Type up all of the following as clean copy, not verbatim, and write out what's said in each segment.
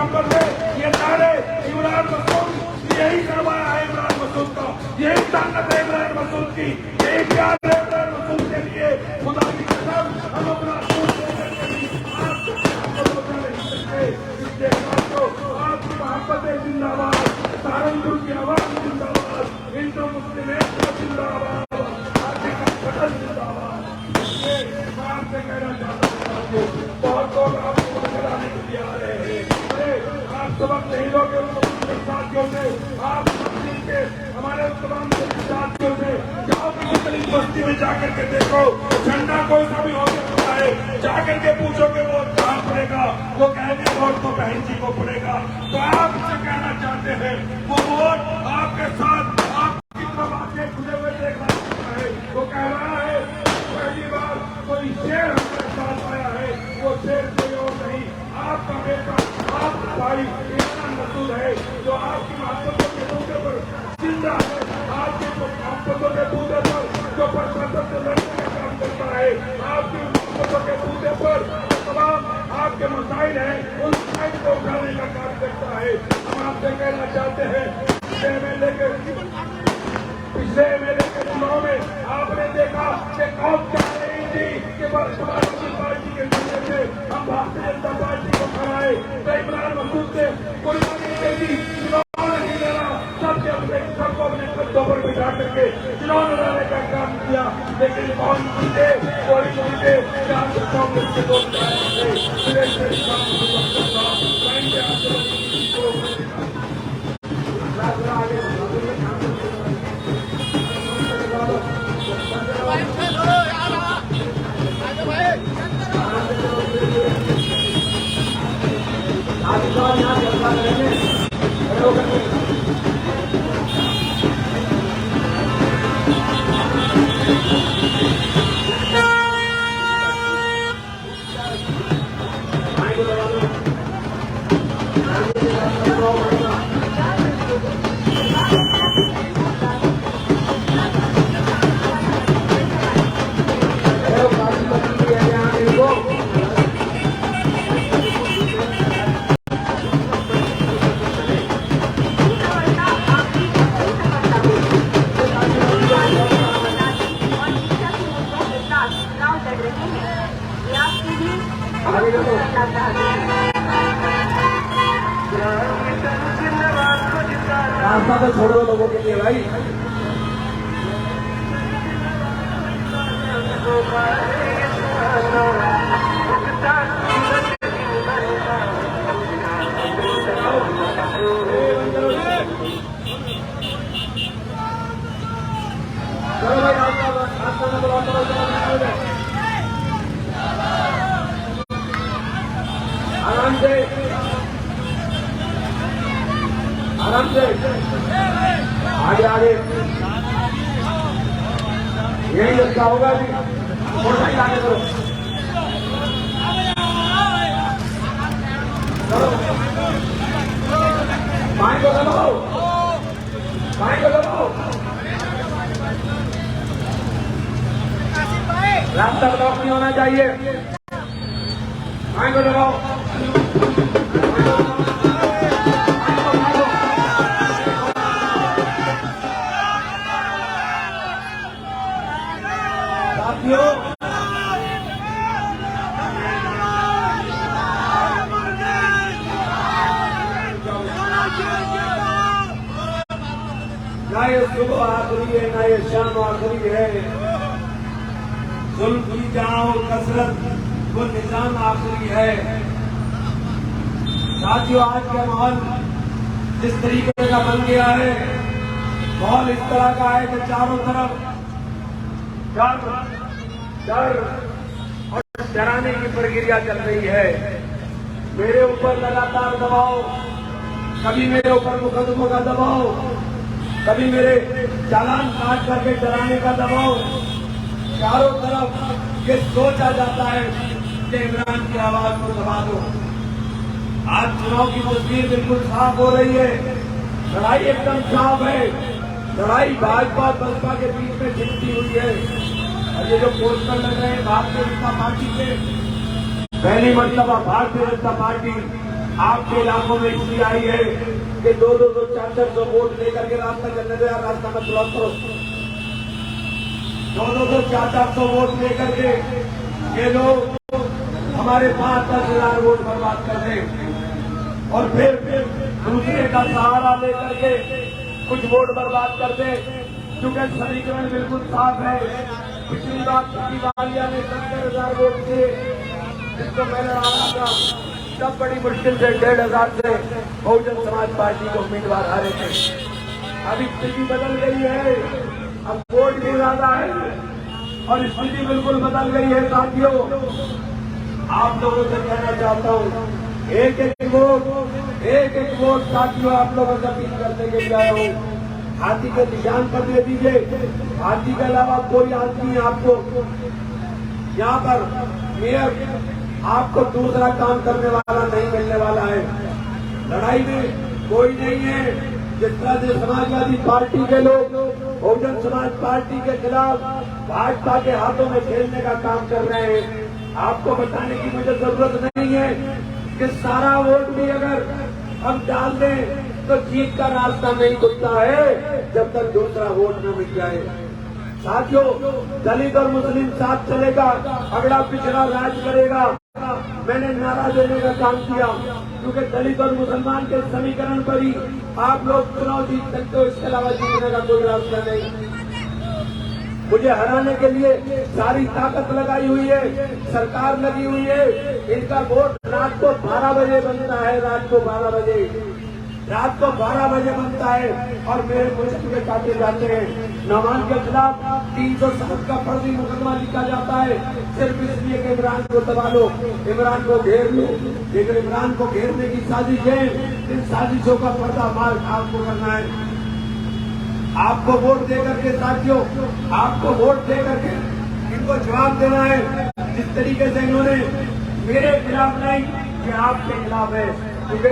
काम कर दे। ये नारे इमरान मसूद यही करवाया है, इमरान मसूद का यही ताकत है, इमरान मसूद की यही प्यार है इमरान मसूद के लिए। खुदा की कसम हम अपना आपकी मोहब्बत जिंदाबाद, सहारनपुर की आवाज जिंदाबाद, हिंदू मुस्लिम जिंदाबाद, जिंदाबाद। मैं आपसे कहना चाहता हूँ बहुत लोग आपको कराने के लिए आ रहे हैं, आप सबक नहीं लोगे उन साथियों से, आप के हमारे तमाम साथियों से जाओ किसी बस्ती में जाकर के देखो, झंडा कोई सा भी हो सकता है, जाकर के पूछोगे वोट कहाँ पड़ेगा, वो कहेंगे वोट तो बहन जी को पड़ेगा। तो आपसे कहना चाहते हैं वो वोट आपके साथ आपकी तरफ आके खुले हुए देखना चाहता है। वो कह रहा है पहली बार कोई शेर हमारे साथ आया है, वो शेर कोई और नहीं, आपका बेटा आपका भाई इमरान मसूद है, जो आपकी मोहब्बतों के बूते पर जिंदा है, आपकी मोहब्बतों के बूते पर जो प्रशासन से लड़ने का काम करता है, आपकी मोहब्बतों के बूते पर तमाम आपके मसाइल हैं उन मसाइल को उठाने का काम करता है। हम आपसे कहना चाहते हैं पिछले एमएलए के चुनाव में आपने देखा कि कौन चाह रही थी कि समाजवादी पार्टी के जरिए से हम भारतीय जनता पार्टी को हराए, तो इमरान मसूद से कुर्बानी दे दी, चुनाव नहीं लड़ा, सबको अपने कदों पर बिठा करके चुनाव लड़ाने का काम किया। लेकिन कौन जीते कोई जीते कांग्रेस के लोग रास्ता तो छोड़ो लोगों के लिए भाई। चलो भाई आराम से आराम से आगे आगे यही रास्ता होगा जी, मोटरसाइकिल आगे करो, चलो बाएं को दबाओ, बाएं को दबाओ, रास्ता ब्लॉक नहीं होना चाहिए, बाएं को दबाओ। ना ये सुबह आखिरी है, ना ये शाम आखिरी है, जुल्म की जहां वो कसरत वो निजाम आखिरी है। साथियों, आज का माहौल जिस तरीके का बन गया है, माहौल इस तरह का है कि चारों तरफ डर और डराने की प्रक्रिया चल रही है। मेरे ऊपर लगातार दबाव, कभी मेरे ऊपर मुकदमों का दबाव, कभी मेरे चालान काट करके डराने का दबाव, चारों तरफ ये सोचा जाता है कि इमरान की आवाज को दबा दो। आज चुनाव की तस्वीर बिल्कुल साफ हो रही है, लड़ाई एकदम साफ है, लड़ाई भाजपा और बसपा के बीच में छिपती हुई है। और ये जो पोस्टर लग रहे हैं भारतीय जनता पार्टी के, पहली मर्तबा भारतीय जनता पार्टी आपके इलाकों में इसलिए आई है कि 200 400 वोट लेकर के रास्ता करने दो, रास्ता मत ब्लॉक करो। 200 400 वोट लेकर के ये लोग हमारे 5-10 हजार वोट बर्बाद कर दें और फिर दूसरे का सहारा लेकर के कुछ वोट बर्बाद कर दे। क्योंकि समीकरण बिल्कुल साफ है। पिछली बार वालिया ने 70,000 वोट दिए, जिसको मैंने हारा था, तब बड़ी मुश्किल से 1,500 से बहुजन समाज पार्टी को उम्मीदवार हारे थे। अभी स्थिति बदल गई है, अब वोट भी ज्यादा है और स्थिति बिल्कुल बदल गई है। साथियों, आप लोगों से कहना चाहता हूँ, एक एक वोट साथियों आप लोगों से अपील करने के लिए आया हूँ। हाथी के निशान पर दे दीजिए। हाथी के अलावा कोई आदमी आपको यहाँ पर मेयर आपको दूसरा काम करने वाला नहीं मिलने वाला है। लड़ाई में कोई नहीं है। जिस तरह से समाजवादी पार्टी के लोग बहुजन समाज पार्टी के खिलाफ भाजपा के हाथों में खेलने का काम कर रहे हैं, आपको बताने की मुझे जरूरत नहीं है कि सारा वोट भी अगर हम डाल दें तो जीत का रास्ता नहीं खुलता है जब तक दूसरा वोट न मिल जाए। साथियों, दलित और मुस्लिम साथ चलेगा, अगला पिछड़ा राज करेगा। मैंने नारा देने का काम किया क्योंकि दलित और मुसलमान के समीकरण पर ही आप लोग चुनाव जीत सकते हो, इसके अलावा जीतने का कोई रास्ता नहीं। मुझे हराने के लिए सारी ताकत लगाई हुई है, सरकार लगी हुई है। इनका वोट रात को 12 बजे बनता है, रात को 12 बजे बनता है और मेरे मुझे काटे जाते हैं। नौमान के खिलाफ 307 का फर्जी मुकदमा लिखा जाता है सिर्फ इसलिए कि इमरान को दबा लो, इमरान को घेर लो। लेकिन इमरान को घेरने की साजिश है, इन साजिशों का पर्दाफाश आपको करना है। आपको वोट देकर के साथियों, आपको वोट देकर के इनको जवाब देना है। जिस तरीके से इन्होंने मेरे खिलाफ नहीं, ये आपके खिलाफ है। क्योंकि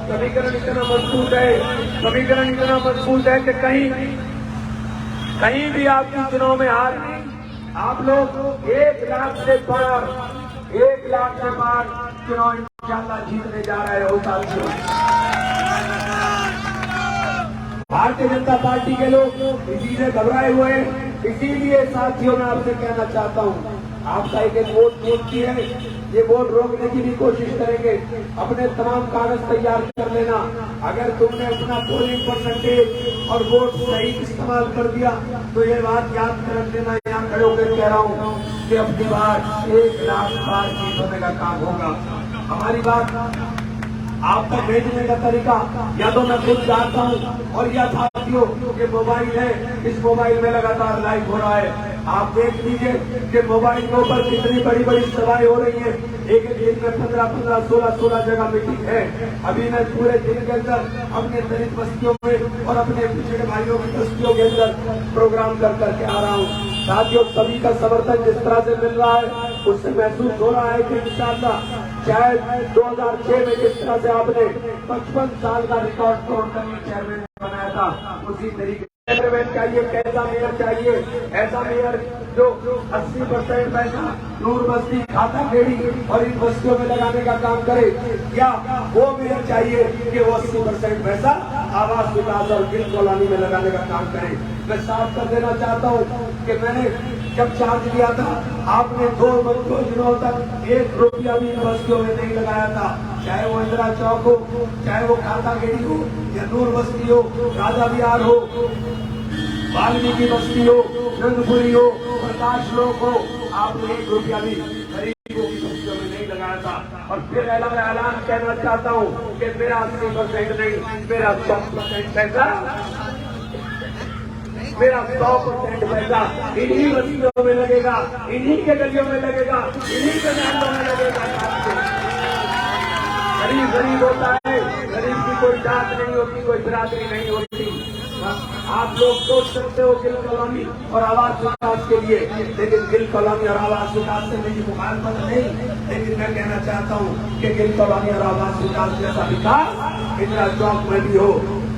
समीकरण इतना मजबूत है कि कहीं भी आपकी चुनाव में हार नहीं, आप लोग 1 लाख से पार चुनाव इंशाल्लाह जीतने जा रहे हो। साथियों, भारतीय जनता पार्टी के लोग इसी से घबराए हुए हैं। इसीलिए साथियों, मैं आपसे कहना चाहता हूँ, आपका एक वोट कीमती है, ये वोट रोकने की भी कोशिश करेंगे। अपने तमाम कागज तैयार कर लेना। अगर तुमने अपना पोलिंग परसेंटेज और वोट सही इस्तेमाल कर दिया तो ये बात याद कर लेना, यहाँ खड़े होकर कह रहा हूँ कि अपनी बार 1 लाख बार जीत होने का काम होगा। हमारी बात आप तक भेजने का तरीका या तो मैं खुद जानता हूँ और या साथियों ये मोबाइल है, इस मोबाइल में लगातार लाइव हो रहा है। आप देख लीजिए कि मोबाइल के ऊपर कितनी बड़ी बड़ी सभाएं हो रही हैं। एक दिन में 15-15, 16 जगह मीटिंग है। अभी मैं पूरे दिन के अंदर अपने दलित बस्तियों में और अपने पिछड़े भाइयों की बस्तियों के अंदर प्रोग्राम कर करके आ रहा हूँ। साथियों, सभी का समर्थन जिस तरह से मिल रहा है उससे महसूस हो रहा है कि इंशाअल्लाह शायद 2006 में जिस तरह से आपने 55 साल का रिकॉर्ड तोड़कर ये चेयरमैन बनाया था, उसी तरीके चेयरमैन चाहिए। कैसा मेयर चाहिए? ऐसा मेयर जो 80% पैसा नूर बस्ती, खाता खेड़ी और इन बस्तियों में लगाने का काम करे, या वो मेयर चाहिए कि वो 80% पैसा आवास विकास और गिल कॉलोनी में लगाने का काम करे। मैं साफ कर देना चाहता हूँ कि मैंने जब चार्ज लिया था, आपने 2 दिनों तक 1 रुपया भी इन बस्तियों में नहीं लगाया था। चाहे वो इंदिरा चौक हो, चाहे वो खाता खेड़ी हो, या नूर बस्ती हो, राजा विहार हो, वाल्मीकि बस्ती हो, नंदपुरी हो, प्रकाश लोक हो, आपने 1 रुपया भी गरीबों की बस्तियों में नहीं लगाया था। और फिर ऐलान कहना चाहता हूँ कि मेरा 80% नहीं, मेरा 100% पैसा, मेरा 100% पैसा इन्हीं बस्तियों में लगेगा, इन्हीं के गलियों में लगेगा, इन्हीं के मोहल्लों में लगेगा। गरीब होता है, गरीब की कोई जात नहीं होती, कोई बिरादरी नहीं होती। आप लोग सोच सकते हो गिल कॉलोनी और आवास विकास के लिए, लेकिन गिल कॉलोनी और आवास विकास से मेरी मुखालफत नहीं। लेकिन मैं कहना चाहता हूँ कि गिल कॉलोनी और आवास विकास जैसा विकास इंदिरा चौक में भी हो,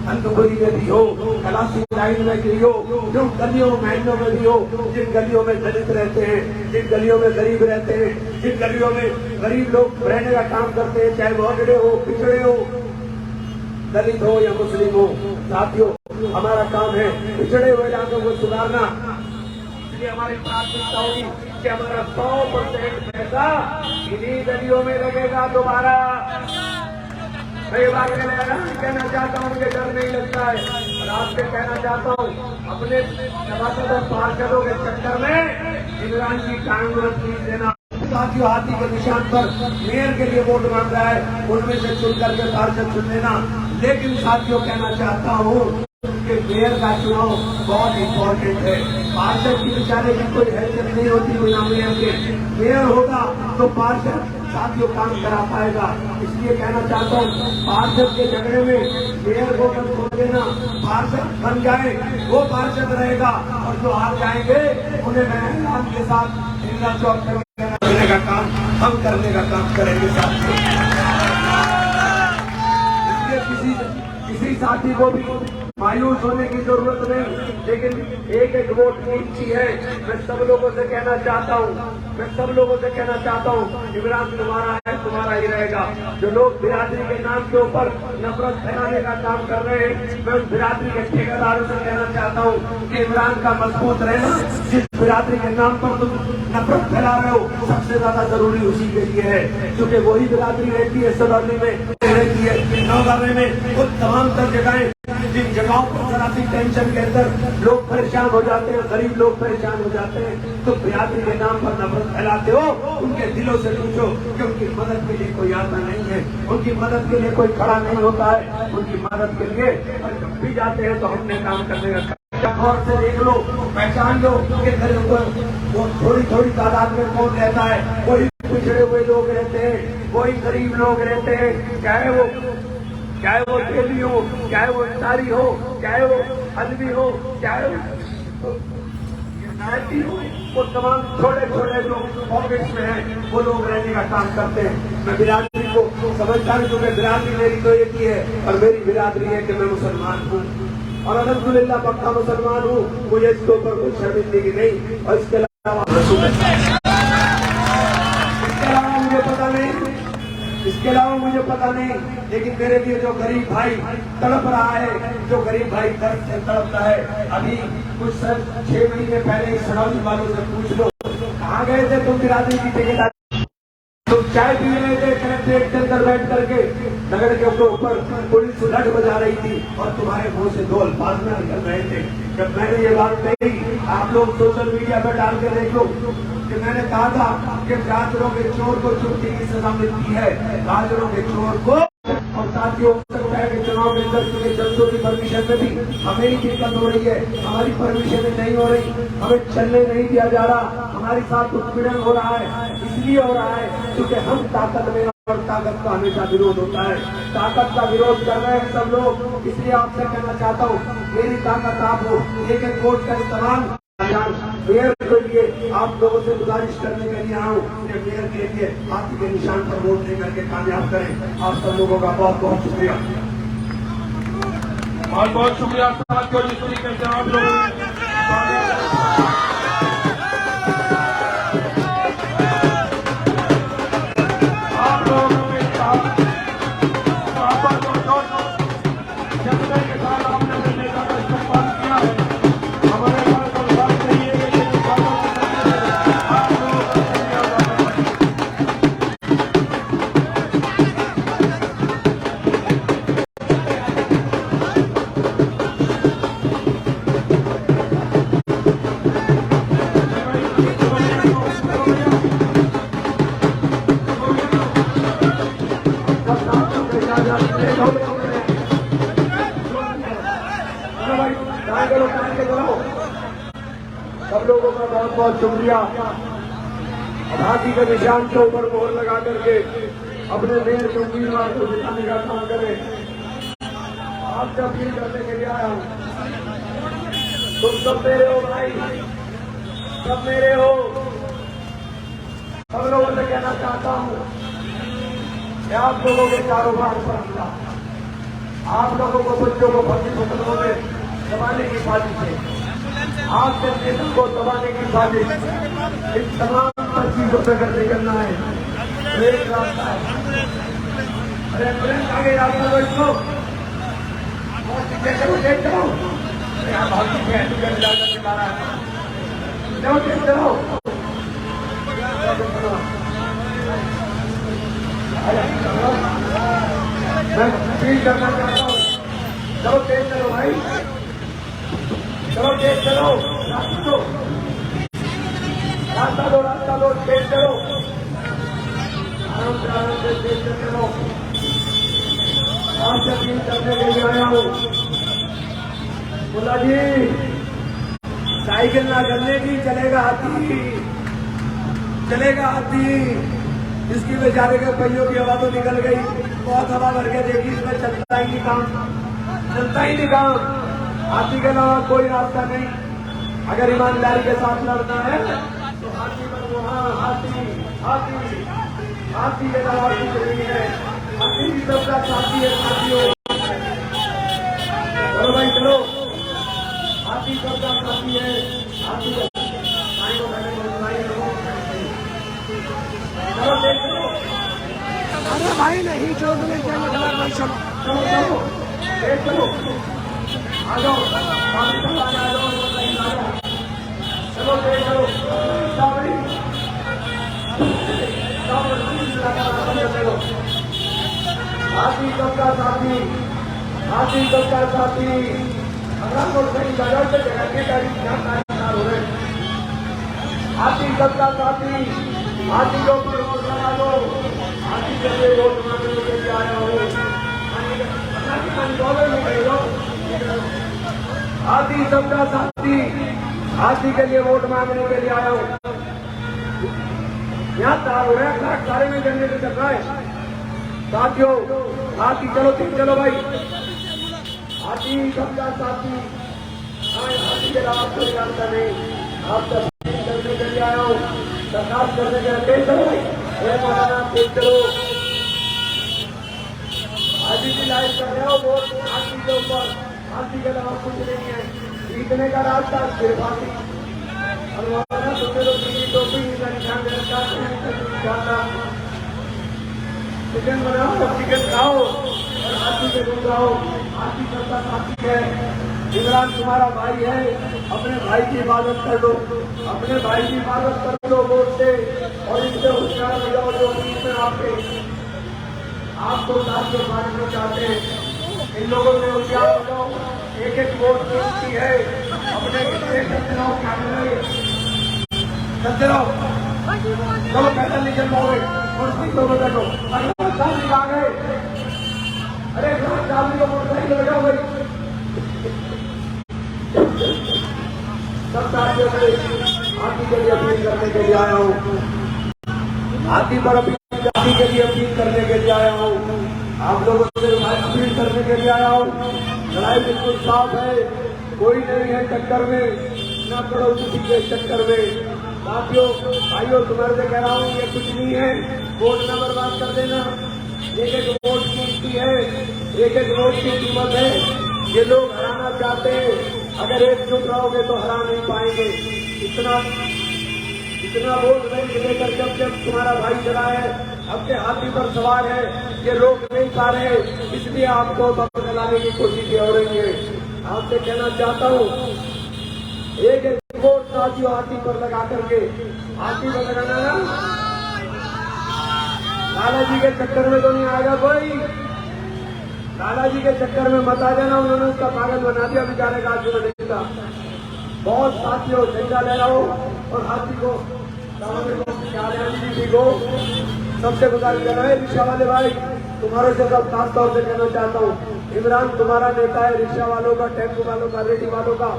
अंधपुरी में भी हो, कलासी लाइन में भी हो, जो गलियों महलों में भी हो, जिन गलियों में दलित रहते हैं, जिन गलियों में गरीब रहते हैं, जिन गलियों में गरीब लोग रहने का काम करते हैं, चाहे वो अगड़े हो, पिछड़े हो, दलित हो या मुस्लिम हो, साथियों हमारा काम है पिछड़े हुए इलाकों को सुधारना। इसलिए हमारी प्राथमिकता होगी कि हमारा 100% पैसा इन्हीं गलियों में लगेगा दोबारा। कई बार कहना चाहता हूँ, मुझे डर नहीं लगता है, और आपसे कहना चाहता हूँ, अपने सभासद और पार्षदों के चक्कर में इमरान की टांग मत खींच देना। साथियों हाथी के निशान पर मेयर के लिए वोट मांग रहा है, उनमें से चुन करके पार्षद चुन लेना। लेकिन साथियों कहना चाहता हूँ कि मेयर का चुनाव बहुत इम्पोर्टेंट है। पार्षद की बेचारे की कोई हैसियत नहीं होती बिना मेयर के। मेयर होगा तो पार्षद साथियों काम करा पाएगा। इसलिए कहना चाहता हूँ पार्षद के झगड़े में मेयर को मत छोड़ देना, पार्षद बन जाए वो पार्षद रहेगा, और जो हार जाएंगे उन्हें मैं ऐलान के साथ जिला चौक करने का काम हम करने का काम करेंगे। साथियों इसलिए किसी साथी को भी मायूस होने की जरूरत नहीं, लेकिन एक वोट की इच्छी है। मैं सब लोगों से कहना चाहता हूँ, इमरान तुम्हारा है, तुम्हारा ही रहेगा। जो लोग बिरादरी के नाम के ऊपर नफरत फैलाने का काम कर रहे हैं, मैं उस बिरादरी के ठेकेदारों से कहना चाहता हूँ कि इमरान का मजबूत रहना। जिस बिरादरी के नाम पर तुम नफरत फैला रहे हो, सबसे ज्यादा जरूरी उसी के लिए है, क्योंकि वही बिरादरी रहती है सदौली में, रहती है नौगावे में, वो तमाम तर जगहें जिन जगहों पर जरा सी टेंशन के अंदर लोग परेशान हो जाते हैं, गरीब लोग परेशान हो जाते हैं, तो बिरादरी के नाम पर नफरत फैलाते हो। उनके दिलों से पूछो कि उनकी मदद के लिए कोई आता नहीं है, उनकी मदद के लिए कोई खड़ा नहीं होता है, उनकी मदद के लिए जब भी जाते हैं तो हमने काम करने का गौर से देख लो, पहचान लो कि वो थोड़ी तादाद में कौन रहता है। कोई पिछड़े हुए लोग रहते हैं, कोई गरीब लोग रहते हैं, चाहे वो तेली हो, चाहे वो इफ्तारी हो, चाहे वो हलवी हो, चाहे वो नायती हो, वो तमाम छोटे छोटे जो पॉकेट्स में हैं वो लोग रहने का काम करते हैं। मैं बिरादरी को समझता हूँ, क्योंकि बिरादरी मेरी तो एक ही है, और मेरी बिरादरी है कि मैं मुसलमान हूँ, और अल्हम्दुलिल्लाह पक्का मुसलमान हूँ। मुझे इसके ऊपर कोई शर्मिंदगी नहीं, और इसके अलावा मुझे पता नहीं, लेकिन मेरे लिए जो गरीब भाई तड़प रहा है, जो गरीब भाई दर्द से तड़पता है, अभी कुछ 6 महीने पहले सड़ौली वालों से पूछ लो, कहाँ गए थे तुम बिरादरी की ठेकेदारी? तुम चाय पी रहे थे कलेक्ट्रेट के अंदर बैठ करके, नगर के ऊपर पुलिस लठ बजा रही थी, और तुम्हारे मुंह से 2 अल्फाज में निकल रहे थे। जब मैंने ये बात कही, आप लोग सोशल मीडिया पर डाल के देख लो कि मैंने कहा था कि गाजरों के चोर को छुट्टी की सजा मिलती है, गाजरों के चोर को। और साथियों हो सकता है कि चुनाव के अंदर चुने जल्दों की परमिशन में भी हमें ही दिक्कत हो रही है, हमारी परमिशन नहीं हो रही, हमें चलने नहीं दिया जा रहा, हमारे साथ उत्पीड़न हो रहा है। इसलिए हो रहा है क्योंकि हम ताकत में, और ताकत का हमेशा विरोध होता है, ताकत का विरोध कर रहे हैं सब लोग। इसलिए आपसे कहना चाहता हूँ, मेरी ताकत आप हो, एक वोट का इस्तेमाल मेयर के लिए आप लोगों से गुजारिश करने के लिए आऊँ कि मेयर के लिए हाथी के निशान पर वोट देकर के कामयाब करें। आप सब लोगों का बहुत बहुत शुक्रिया। बहुत बहुत शुक्रिया साथियों, जिस तरीके से आप लोगों के साथ आपने अपने नेता का इस्तेमाल किया है। हमारे सब लोगों का बहुत बहुत शुक्रिया। हाथी के निशान के ऊपर मोहर लगा करके अपने मेयर के उम्मीदवार को जिताने का काम करें। आपसे अपील करने के लिए आया हूँ, तुम सब मेरे हो भाई, सब मेरे हो। सब लोगों से कहना चाहता हूँ कि आप लोगों के कारोबार पर आप लोगों को बच्चों को भर्ती होटलों में दबाने की साजिश है, आपके नेता को दबाने की साजिश, इन तमाम चीजों पर अगर निकलना है एक रास्ता है। अरे एम्बुलेंस आगे आप लोग इसको चलो देख चलो यहाँ भागी है चलो देख चलो मैं अपील करना चाहता हूँ, चलो तेज चलो भाई, चलो तेज चलो, रास्ता दो तेज चलो, आराम से तेज चलो। आपसे अपील करने के लिए आया हूँ, मुल्ला जी साइकिल ना चलने की, चलेगा हाथी, चलेगा हाथी। इसकी बेचारे के पहियों की हवा तो निकल गई, बहुत हवा भर के देखी, इसमें चलता ही नहीं काम, चलता ही नहीं काम। हाथी के अलावा कोई रास्ता नहीं। अगर ईमानदारी के साथ लड़ना है तो हाथी पर वहाँ हाथी हाथी हाथी के अलावा कुछ नहीं है। हाथी भी सबका साथी है, साथियों चलो भाई चलो, हाथी सबका साथी है, हाथी अरे भाई नहीं चोट में क्या मतलब भाई चलो चलो चलो चलो आ जाओ चलो चलो हाथी सबका साथी, हाथी सबका साथी। अगर तो सही जगह से जगह का हो रहे, हाथी सबका साथी, हाथी को लगा दो, हाथी के लिए वोट मांगने के लिए आया हूँ। हाथी सबका साथी, हाथी के लिए वोट मांगने के लिए आया हूँ। यहाँ तार हो रहा है, सारे में जनरेटर चल रहा है साथियों। हाथी चलो तुम चलो भाई, हाथी सबका साथी, हाथी के अलावा कोई रास्ता नहीं। आप सब करने के लिए आया हूँ, सरकार करने के लिए तेज चलो भाई, मौलाना तेज चलो। हाथी की लाइफ कर रहे हो वोट हाथी के ऊपर, हाथी के अलावा कुछ नहीं है। जीतने का रास्ता सिर्फ हाथी। और मौलाना सुनते लोग टोपी चिकन बनाओ, चिकन खाओ और हाथी के दूध खाओ। हाथी सबका साथी है। इमरान तुम्हारा भाई है, अपने भाई की इबादत कर दो, अपने भाई की इबादत कर दो वोट से, और इनसे होशियार हो जाओ जो में आपको साथ में बांटना चाहते हैं। इन लोगों से होशियार हो जाओ, एक एक वोट कीमती है। अपने कितने करते रहो, चलते रहो, चलो पैदल नहीं चल पाओगे, कुर्सी तो बैठो, अगला साल निकाल गए। अरे आदमी को मोटरसाइकिल लगाओ भाई। सब साथियों से हाथी के लिए अपील करने के लिए आया हूँ, हाथी पर हाथी के लिए अपील करने के लिए आया हूँ, आप लोगों से अपील करने के लिए आया हूँ। लड़ाई बिल्कुल साफ है, कोई नहीं है टक्कर में, न पड़ो किसी के चक्कर में। साथियों भाइयों तुम्हारे से कह रहा हूँ, ये कुछ नहीं है, वोट न बर्बाद कर देना। एक एक वोट कीमती है, एक एक वोट की कीमत है। ये लोग हराना चाहते हैं, अगर एकजुट रहोगे तो हरा नहीं पाएंगे। इतना वोट बैंक लेकर जब तुम्हारा भाई चला है, आपके हाथी पर सवार है, ये रोक नहीं पा रहे, इसलिए आपको बम चलाने की कोशिश हो रही है। आपसे कहना चाहता हूँ, एक एक वोट साथियों हाथी पर लगा करके, हाथी पर लगाना ना, लाला जी के चक्कर में तो नहीं आएगा कोई। लाला जी के चक्कर में मत आ जाना, उन्होंने उसका पागल बना दिया बेचारे का आज देखा। बहुत साथियों झंडा ले रहा हो और हाथी को जी को सबसे गुजारिश कर रहे हैं, रिक्शा वाले भाई तुम्हारे से सब खास तौर से कहना चाहता हूँ, इमरान तुम्हारा नेता है, रिक्शा वालों का, टेम्पो वालों का, रेडी वालों का,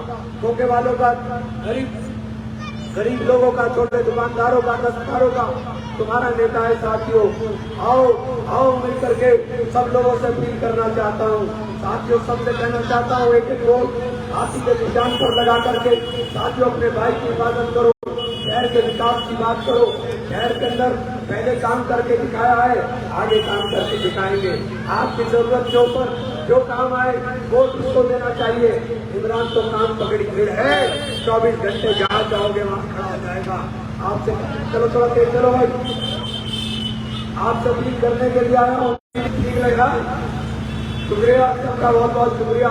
खोखे वालों का, गरीब लोगों का, छोटे दुकानदारों का, दस्तकारों का तुम्हारा नेता है। साथियों आओ आओ मिल करके सब लोगों से अपील करना चाहता हूँ, साथियों सबसे कहना चाहता हूँ, एक एक वोट हाथी के निशान पर लगा करके साथियों अपने भाई की हिफाजत करो, शहर के विकास की बात करो। शहर के अंदर पहले काम करके दिखाया है, आगे काम करके दिखाएंगे। आपकी जरूरत के ऊपर जो काम आए वोट उसको देना चाहिए। इमरान तो काम पकड़ी फिर है, 24 घंटे जहाँ जाओगे वहाँ खड़ा हो जाएगा आपसे। चलो थोड़ा तेज चलो भाई, आपसे अपील करने के लिए आया हूँ, ठीक रहेगा। शुक्रिया सबका, बहुत बहुत शुक्रिया,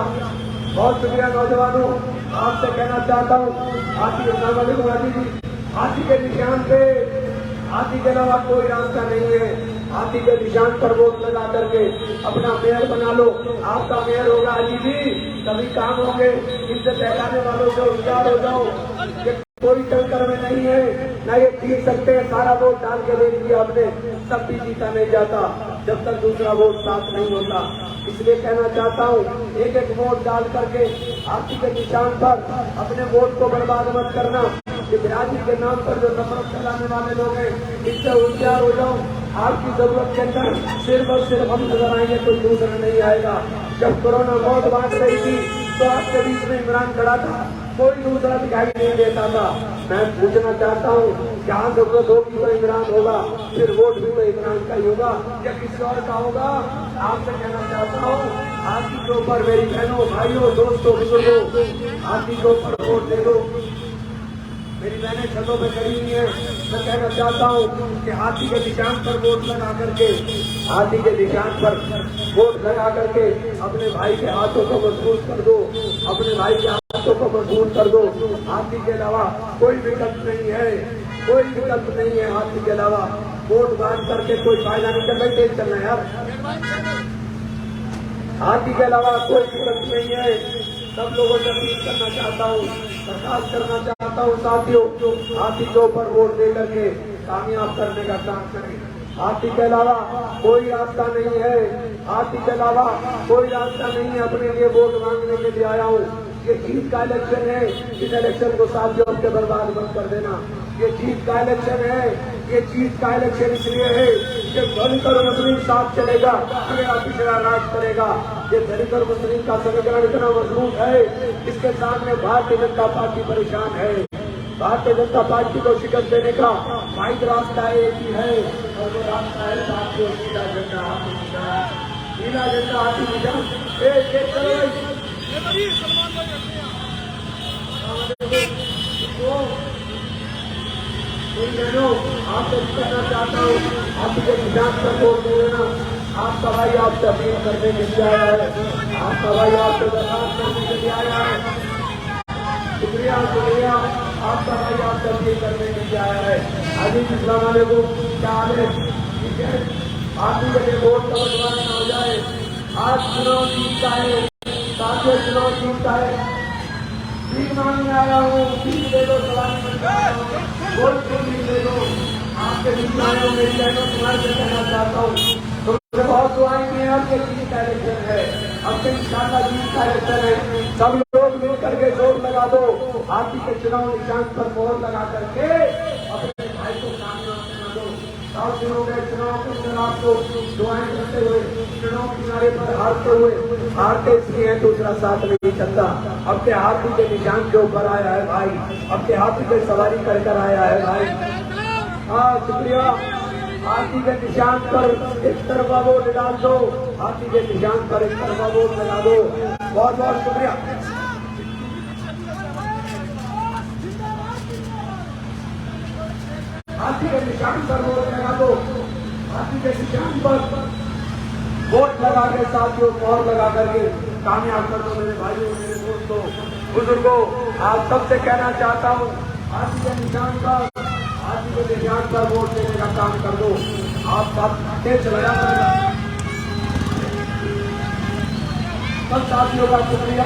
बहुत शुक्रिया नौजवानों। आपसे कहना चाहता हूँ, हाथी हाथी जी, हाथी के निशान पे, हाथी के अलावा कोई रास्ता नहीं है। हाथी के निशान पर वोट लगा करके अपना मेयर बना लो। आपका मेयर होगा अली जी, तभी काम होंगे। इनसे बहलाने वालों से होशियार हो जाओ, ये कोई टक्कर में नहीं है, न ये जीत सकते हैं। सारा वोट डाल के देख दिया आपने, तब भी जीता नहीं जाता जब तक दूसरा वोट साफ नहीं होता। इसलिए कहना चाहता हूँ, एक एक वोट डाल करके हाथी के निशान पर अपने वोट को बर्बाद मत करना। कि बिरादरी के नाम पर जो नफरत फैलाने वाले लोग हैं, इससे होशियार हो जाओ। आपकी जरूरत के अंदर सिर्फ और सिर्फ हम नजर आएंगे, कोई दूसरा नहीं आएगा। जब कोरोना मौत बांट रही थी तो आपके बीच में इमरान खड़ा था, कोई दूसरा दिखाई नहीं देता था। मैं पूछना चाहता हूँ, जहाँ जरूरत होगी तो इमरान होगा, फिर वोट भी तो इमरान का ही होगा या किसी और का होगा। आपसे कहना चाहता हूँ, हाथी के ऊपर मेरी बहनों, भाइयों, दोस्तों, बुजुर्गों, हाथी के ऊपर वोट दे दो। मेरी बहनें छतों पे खड़ी हुई हैं, मैं कहना चाहता हूँ कि हाथी के निशान पर वोट लगा करके, हाथी के निशान पर वोट लगा करके अपने भाई के हाथों को मजबूत कर दो, अपने भाई के हाथों को मजबूत कर दो। हाथी के अलावा कोई विकल्प नहीं है, कोई विकल्प नहीं है हाथी के अलावा। वोट बांट करके कोई फायदा नहीं, चल रही तेज चलना यार। हाथी के अलावा कोई विकल्प नहीं है। सब लोगों से अपील करना चाहता हूँ, दरखास्त करना चाहता हूँ साथियों, हाथी के ऊपर वोट दे करके कामयाब करने का काम करें। हाथी के अलावा कोई रास्ता नहीं है, हाथी के अलावा कोई रास्ता नहीं है। अपने लिए वोट मांगने के लिए आया हूँ। ये जीत का इलेक्शन है, इस इलेक्शन को साथियों अपने बर्बाद मत कर देना। ये जीत का इलेक्शन है, ये जीत का इलेक्शन इसलिए है कि दलित और मुस्लिम साथ चलेगा, अगला पिछड़ा राज करेगा। ये दलित और मुस्लिम का समीकरण इतना मजबूत है, इसके सामने भारतीय जनता पार्टी परेशान है। भारतीय जनता पार्टी को शिकस्त देने का वाहिद रास्ता एक ही है, और वो रास्ता है साथियों नीला झंडा हाथी निशान, नीला झंडा हाथी निशान। आपसे कहना चाहता हूँ, आपके निशान पर वोट दे देना। आपका भाई आपसे अपील करने के लिए आया है, आपका भाई आपसे दरखास्त करने के लिए आया है। शुक्रिया शुक्रिया, आपका भाई आपसे अपील करने के लिए आया है। अजीज अस्सलाम वालेकुम, क्या हाल है? ठीक है, आपकी जगह वोट का बंटवारा न हो जाए। आज चुनाव जीतता है, साथियों चुनाव जीतता है। भीख मांगने आया हूँ, भीख दे दो, सवारी बन आया हूँ, वोट को भीख दे दो। आपके बीच आया हूँ, मेरी बहनों तुम्हारे से कहना चाहता हूँ, तुमने बहुत दुआएं की हैं। आपके जीत का इलेक्शन है, आपके इंशाअल्लाह जीत का इलेक्शन है। सब लोग मिल करके जोर लगा दो, हाथी के चुनाव निशान पर मोहर लगा करके अपने भाई को कामयाब बना दो। 7 दिनों में चुनाव के अंदर आपको दुआएं करते हुए, चुनाव किनारे पर हारते इसलिए हैं, दूसरा साथ नहीं चलता। अब के हाथी के निशान के ऊपर आया है भाई, अब के हाथी पे सवारी कर कर आया है भाई। हाँ शुक्रिया, हाथी के निशान पर एक तरफा वोट डाल दो, हाथी के निशान पर एक तरफा वोट लगा दो। बहुत बहुत शुक्रिया। हाथी के निशान पर वोट लगा दो, हाथी के निशान पर वोट लगा के साथियों मोहर लगा करके कामयाब कर दो। मेरे भाइयों, मेरे दोस्तों, बुजुर्गों, आप सबसे कहना चाहता हूँ, हाथी के निशान पर वोट देने का काम कर दो। आप सब तेज लगाया सब साथियों का शुक्रिया।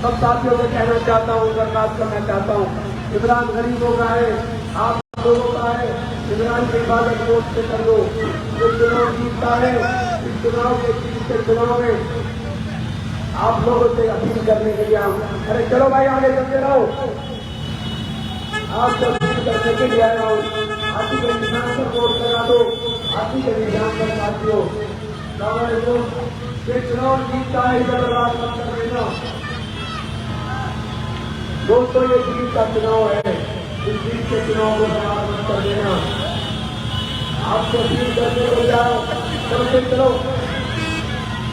सब साथियों से कहना चाहता हूँ, दरखास्त करना चाहता हूँ, इमरान गरीबों का है, आप लोगों का है। इमरान की हिफाजत वोट से कर दो। जो चुनाव जीतता है, इस चुनाव के जीत के चुनाव में आप लोगों से अपील करने के लिए आऊँ। अरे चलो भाई आगे चलते रहो, आप सब करने के लिए आया हूँ। हाथी के निशान पर वोट लगा दो, हाथी के निशान पर साथियों। ये चुनाव जीतता है, इधर रात मत कर देना दोस्तों, ये जीत का चुनाव है, इस जीत के चुनाव को बर्बाद मत कर देना। आपको अपील करने को जाओ, चलो चलो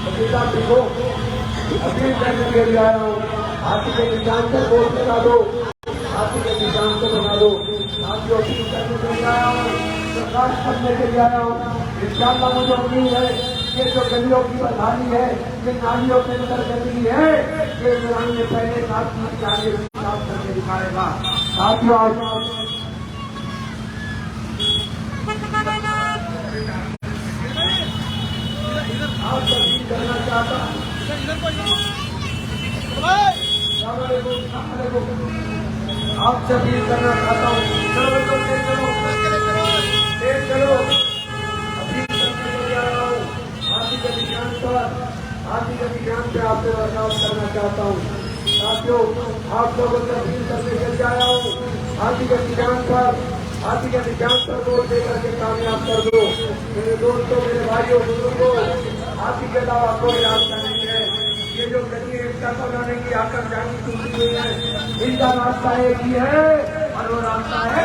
ठीक हो। अपील करने के लिए आया हूँ। हाथी के निशान पर वोट लगा दो, हाथी के निशान को बना दो। साथियों अपील करने के लिए आया हूँ, प्रकाश करने के लिए आया हूँ। इंशाअल्लाह मुझे उम्मीद है ये जो गलियों की बदहाली है, ये नालियों के अंदर गंदगी है, ये इमरान ने पहले साथी की आगे साफ करके दिखाएगा। साथियों आप अपील करना चाहता हूँ, आपसे अपील करना चाहता हूँ, चलो अपील करने के लिए आया हूँ। हाथी के निशान पर, हाथी के निशान पे आपसे बर्खास्त करना चाहता हूँ। साथियों आप लोगों से अपील करने के लिए आया हूँ। हाथी के निशान पर, हाथी के निशान पर वोट देकर के कामयाब कर दो। मेरे दोस्तों, मेरे भाइयों, बुजुर्गों, हाथी के अलावा कोई रास्ता नहीं है। ये जो गली एकता बनाने की आकर जानी टूटी हुई है, इनका रास्ता एक ही है और वो रास्ता है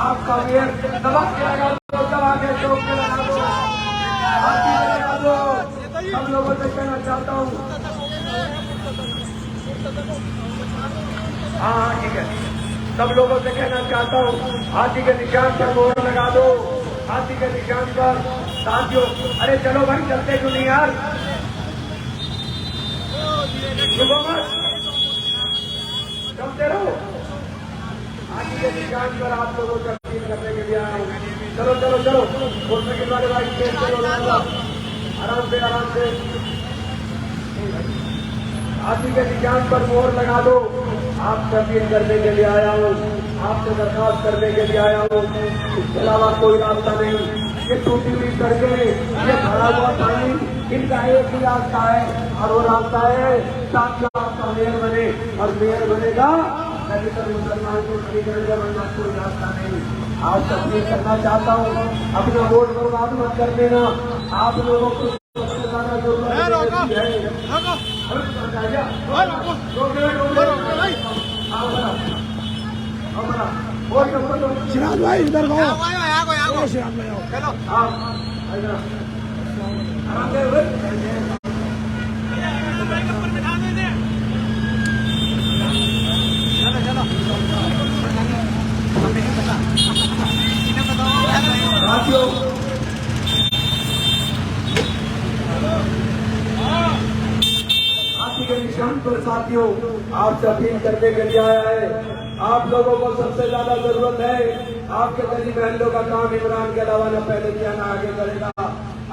आपका मेयर दबा के लगा दो, दबा के चौक के लगा दो, हाथी के लगा दो। सब लोगों से कहना चाहता हूँ, हाँ ठीक है, सब लोगों से कहना चाहता हूँ हाथी के निशान पर मोहर लगा दो, हाथी के निशान पर। साथियों अरे चलो भाई, चलते क्यों नहीं यार, चलते रहो। हाथी के निशान पर आप लोगों से अपील करने के लिए आया हूँ। चलो चलो चलो, मोटरसाइकिल वाले भाई तेज चलो, आराम से आराम से। हाथी के निशान पर मोहर लगा दो। आपसे अपील करने के लिए आया हूँ, आपसे दरखास्त करने के लिए आया हूँ। इसके अलावा कोई रास्ता नहीं। ये टूटी हुई सड़कें, ये भरा हुआ पानी, इनका एक ही रास्ता है और वो रास्ता है ताकि आपका मेयर बने, और मेयर बनेगा नबी कर मुसलमान को खरीदने बनना कोई रास्ता नहीं। आज अपील करना चाहता हूँ, अपना वोट बर्बाद मत कर देना। आप लोगों को सबसे ज्यादा जरूरत सिराज भाई इधर आओ, सिराज भाई आओ। चलो आराम से साथियों हाथी के निशान पर साथियों आपसे अपील करने के लिए आया है। आप लोगों को सबसे ज्यादा जरूरत है, आपके गली महलों का काम इमरान के अलावा न पहले किया न आगे करेगा।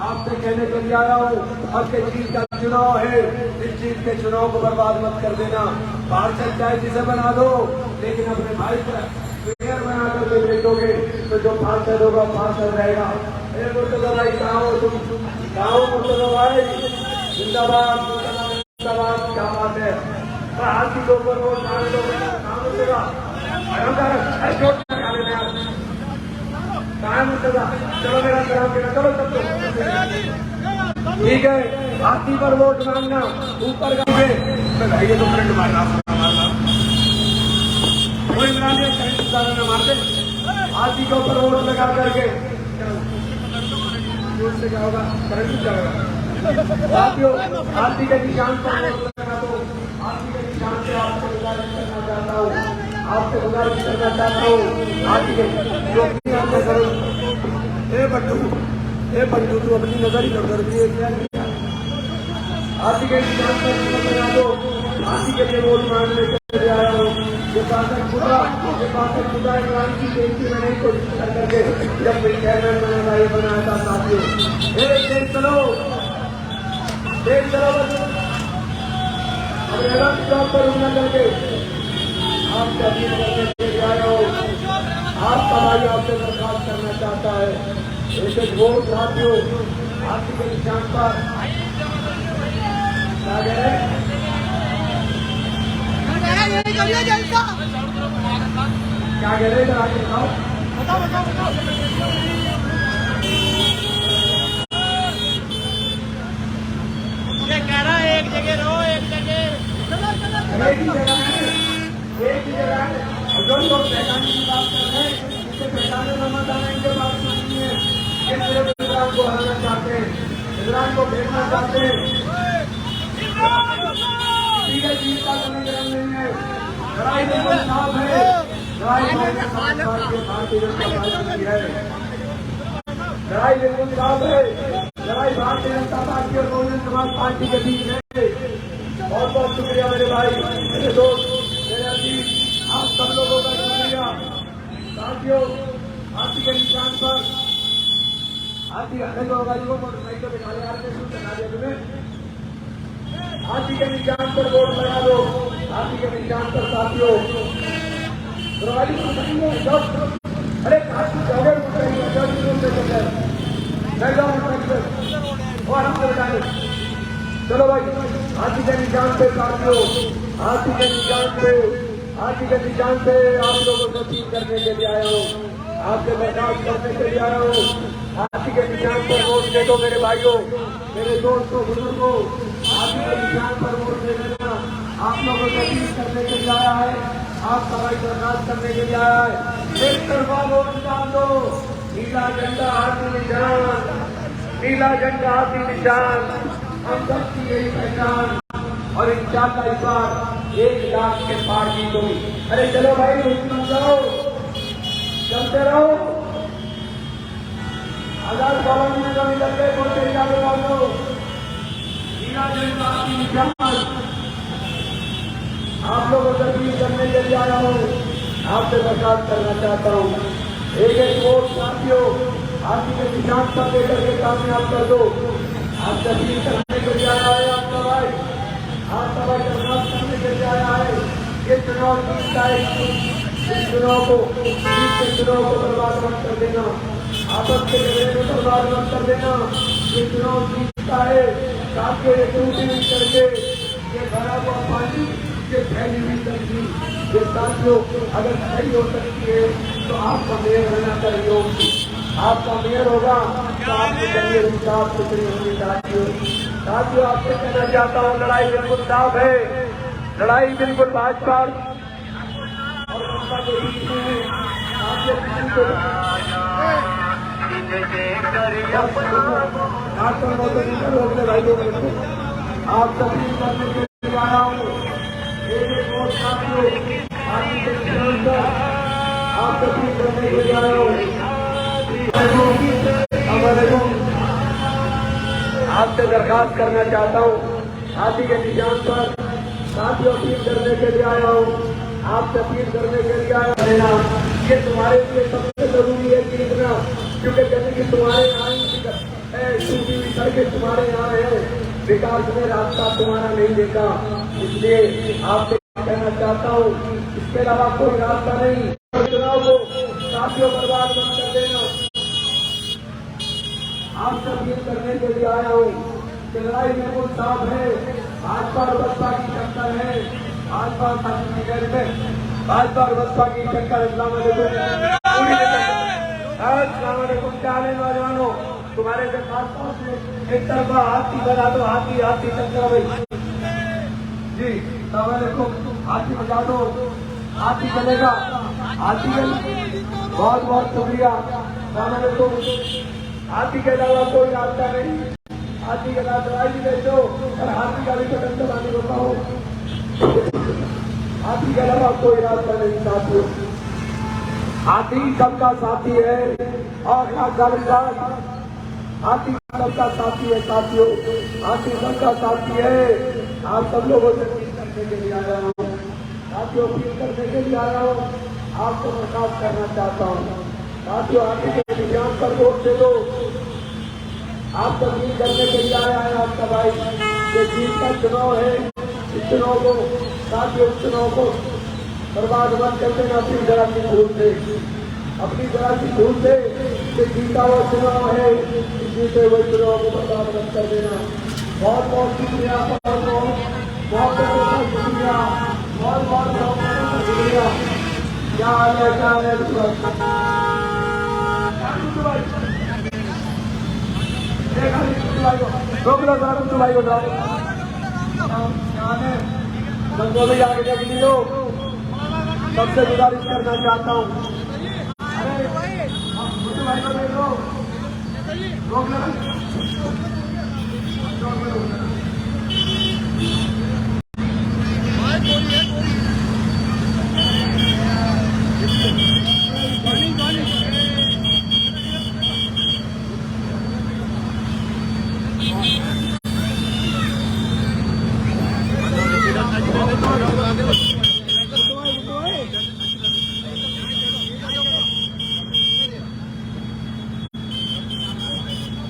आपसे कहने के लिए आया हूँ, अब के चीज का चुनाव है, इस चीज के चुनाव को बर्बाद मत कर देना। पार्षद चाहे जिसे बना दो, लेकिन अपने भाई का मेयर बना कर भेजोगे तो जो पार्षद होगा पार्षद रहेगा। अरे मुर्तजा भाई कहाँ हो तुम, कहाँ हो मुर्तजा भाई, जिंदाबाद जिंदाबाद, क्या बात है। हाथी के ऊपर वोट डाल दो, कहाँ मुर्तजा, चोट लगा लेना यार, कहाँ मुर्तजा, चलो मेरा कराम के चलो सब लोग ठीक है। हाथी पर वोट मांगना, ऊपर गए ये तो करंट मारना, वो इमरान ने करंट ज्यादा न मारते, हाथी के ऊपर वोट लगा करके से क्या होगा, करंट जाएगा। साथियों हाथी के निशान पर वोट लगा दो। हाथी के निशान से आपसे गुजारिश करना चाहता हूँ, आपसे गुजारिश करना चाहता हूँ, हाथी के बट्टू तू अपनी नजर ही कर दी है। हाथी के निशान पर वोट लगा दो। हाथी के लिए वोट मांगने के लिए आया हूँ। ये बासठ खुदा इमरान की बेटी मैंने कोशिश कर करके जब मेरी चेयरमैन बनाना ये बनाया था। साथियों देख चलो जॉब पर रुकना करके आपसे अपील करने के लिए आया हूँ। आपका भाई आपसे दरखास्त करना चाहता है, एक वोट साथियों हाथी के निशान पर क्या कह रहे हैं आगे बताओ। ये कह रहा है एक जगह रहो, एक जगह एक ही जगह है, एक ही जगह है। जो लोग पहचाने की बात कर रहे हैं, इससे पहचाने नमक आना इनके बात नहीं है। ये सिर्फ इमरान को हराना चाहते हैं, इमरान को भेजना चाहते हैं। लड़ाई बिल्कुल साफ है। लड़ाई भारतीय जनता पार्टी की है। लड़ाई बिल्कुल साफ है। लड़ाई भारतीय जनता पार्टी और बहुजन समाज पार्टी के बीच है। बहुत बहुत शुक्रिया मेरे भाई, मेरे दोस्त, मेरे अजीज, आप सब लोगों का शुक्रिया। साथियों, हाथी के निशान पर हाथी मोटरसाइकिल बिठा ले तुम्हें। हाथी के निशान पर वोट लगा दो। हाथी के निशान पर साथियों अरे चलो भाई, हाथी के निशान पे साथियों, हाथी के निशान पे, हाथी के निशान पे आप लोगों को अपील करने के लिए आया हूँ, आपसे बर्दाश्त करने के लिए आया हूँ। हाथी के निशान पर वोट दे दो मेरे भाइयों, मेरे दोस्तों, बुजुर्गों, हाथी के निशान पर वोट दे देना। आप लोगों को अपील करने के लिए आया है, आप सवाई बर्दाश्त करने के लिए आया है। एक तरफा वोट डाल दो, नीला झंडा हाथी निशान, नीला झंडा हाथी निशान, हम सबकी यही पहचान। और इंशाअल्लाह इस बार 1 लाख के पार जीत होगी। अरे चलो भाई, रुक मत जाओ, चलते रहो। आजाद कॉलोनी में कभी लगे बोलते जाओ वालों, नीला झंडा हाथी निशान। आप लोगों से अपील करने के लिए आया हूँ, आपसे बर्दाश्त करना चाहता हूँ। एक एक वोट साथियों हाथी के निशान पर लेकर के कामयाब कर दो। आपसे अपील करने के लिए आया है आपका भाई, आपका भाई बर्दाश्त करने के लिए आया है। ये चुनाव जीतता है, इस चुनाव को बर्बाद मत कर देना, आपस के झगड़े में बर्बाद मत कर देना। ये चुनाव जीतता है ताकि ये टूटी हुई करके ये भरा हुआ पानी, ये फैली हुई तंगी, ये साथियों अगर सही हो सकती है तो आपका मेयर रहना चाहिए। आपका मेयर होगा तो आपके जरिए इंसाफ सुथरी होनी चाहिए। साथियों, आपसे कहना चाहता हूँ, लड़ाई बिल्कुल साफ है। लड़ाई बिल्कुल भाजपा और जनता के बीच में है। आप तकलीफ करने के लिए आया हूँ। आप तकलीफ करने के लिए आया हूँ। आपसे दरखास्त करना चाहता हूँ, हाथी के निशान पर साथियों अपील करने के लिए आया हूँ, आपसे अपील करने के लिए आया लेना। ये तुम्हारे लिए सबसे जरूरी है जीतना, क्योंकि जैसे कि तुम्हारे यहाँ ही सड़कें तुम्हारे यहाँ है, विकास में रास्ता तुम्हारा नहीं देखा, इसलिए आपसे कहना चाहता हूँ इसके अलावा कोई रास्ता नहीं। चुनाव को साथियों बर्बाद मत कर देना। आपसे अपील करने के लिए आया हूँ कि लड़ाई बिल्कुल साफ है। भाजपा और बसपा की टक्कर है। भाजपा और बसपा की टक्कर। इस्लाम चाहने नौजवानों, तुम्हारे से खासतौर से एक तरफा हाथी बना दो, हाथी हाथी टक्कर भाई जी, हाथी बजा दो, हाथी चलेगा, हाथी बहुत बहुत शुक्रिया। हाथी के अलावा कोई रास्ता नहीं। हाथी के साथ लड़ाई भी दे दो और हाथी का भी कदम चलाने को कहो। हाथी के अलावा कोई रास्ता नहीं साथियों। हाथी सबका साथी है और हाथी सबका साथी है साथियों। हाथी सबका साथी है। आप सब लोगों से अपील करने के लिए आया हूँ, साथियों अपील करने के लिए आया हूँ, आपको बर्दाश्त करना चाहता हूँ। साथियों हाथी के निशान पर वोट दे दो। आप अपील करने के लिए आया है आपका भाई, ये जीत का चुनाव है। इस चुनाव को साथियों, इस चुनाव को बर्बाद मत कर देना अपनी जरा की भूल से, अपनी जरा की भूल से। ये जीता हुआ चुनाव है, जीते हुए चुनाव को बर्बाद मत कर देना। बहुत बहुत शुक्रिया, बहुत बहुत शुक्रिया, बहुत बहुत शुक्रिया। क्या हाल है, क्या है रोक लो सर, कुछ भाई बताओ संजो भाई आगे देख लीजिए। सबसे गुजारिश करना चाहता हूँ, अरे भाई को देख लो, रोक लो।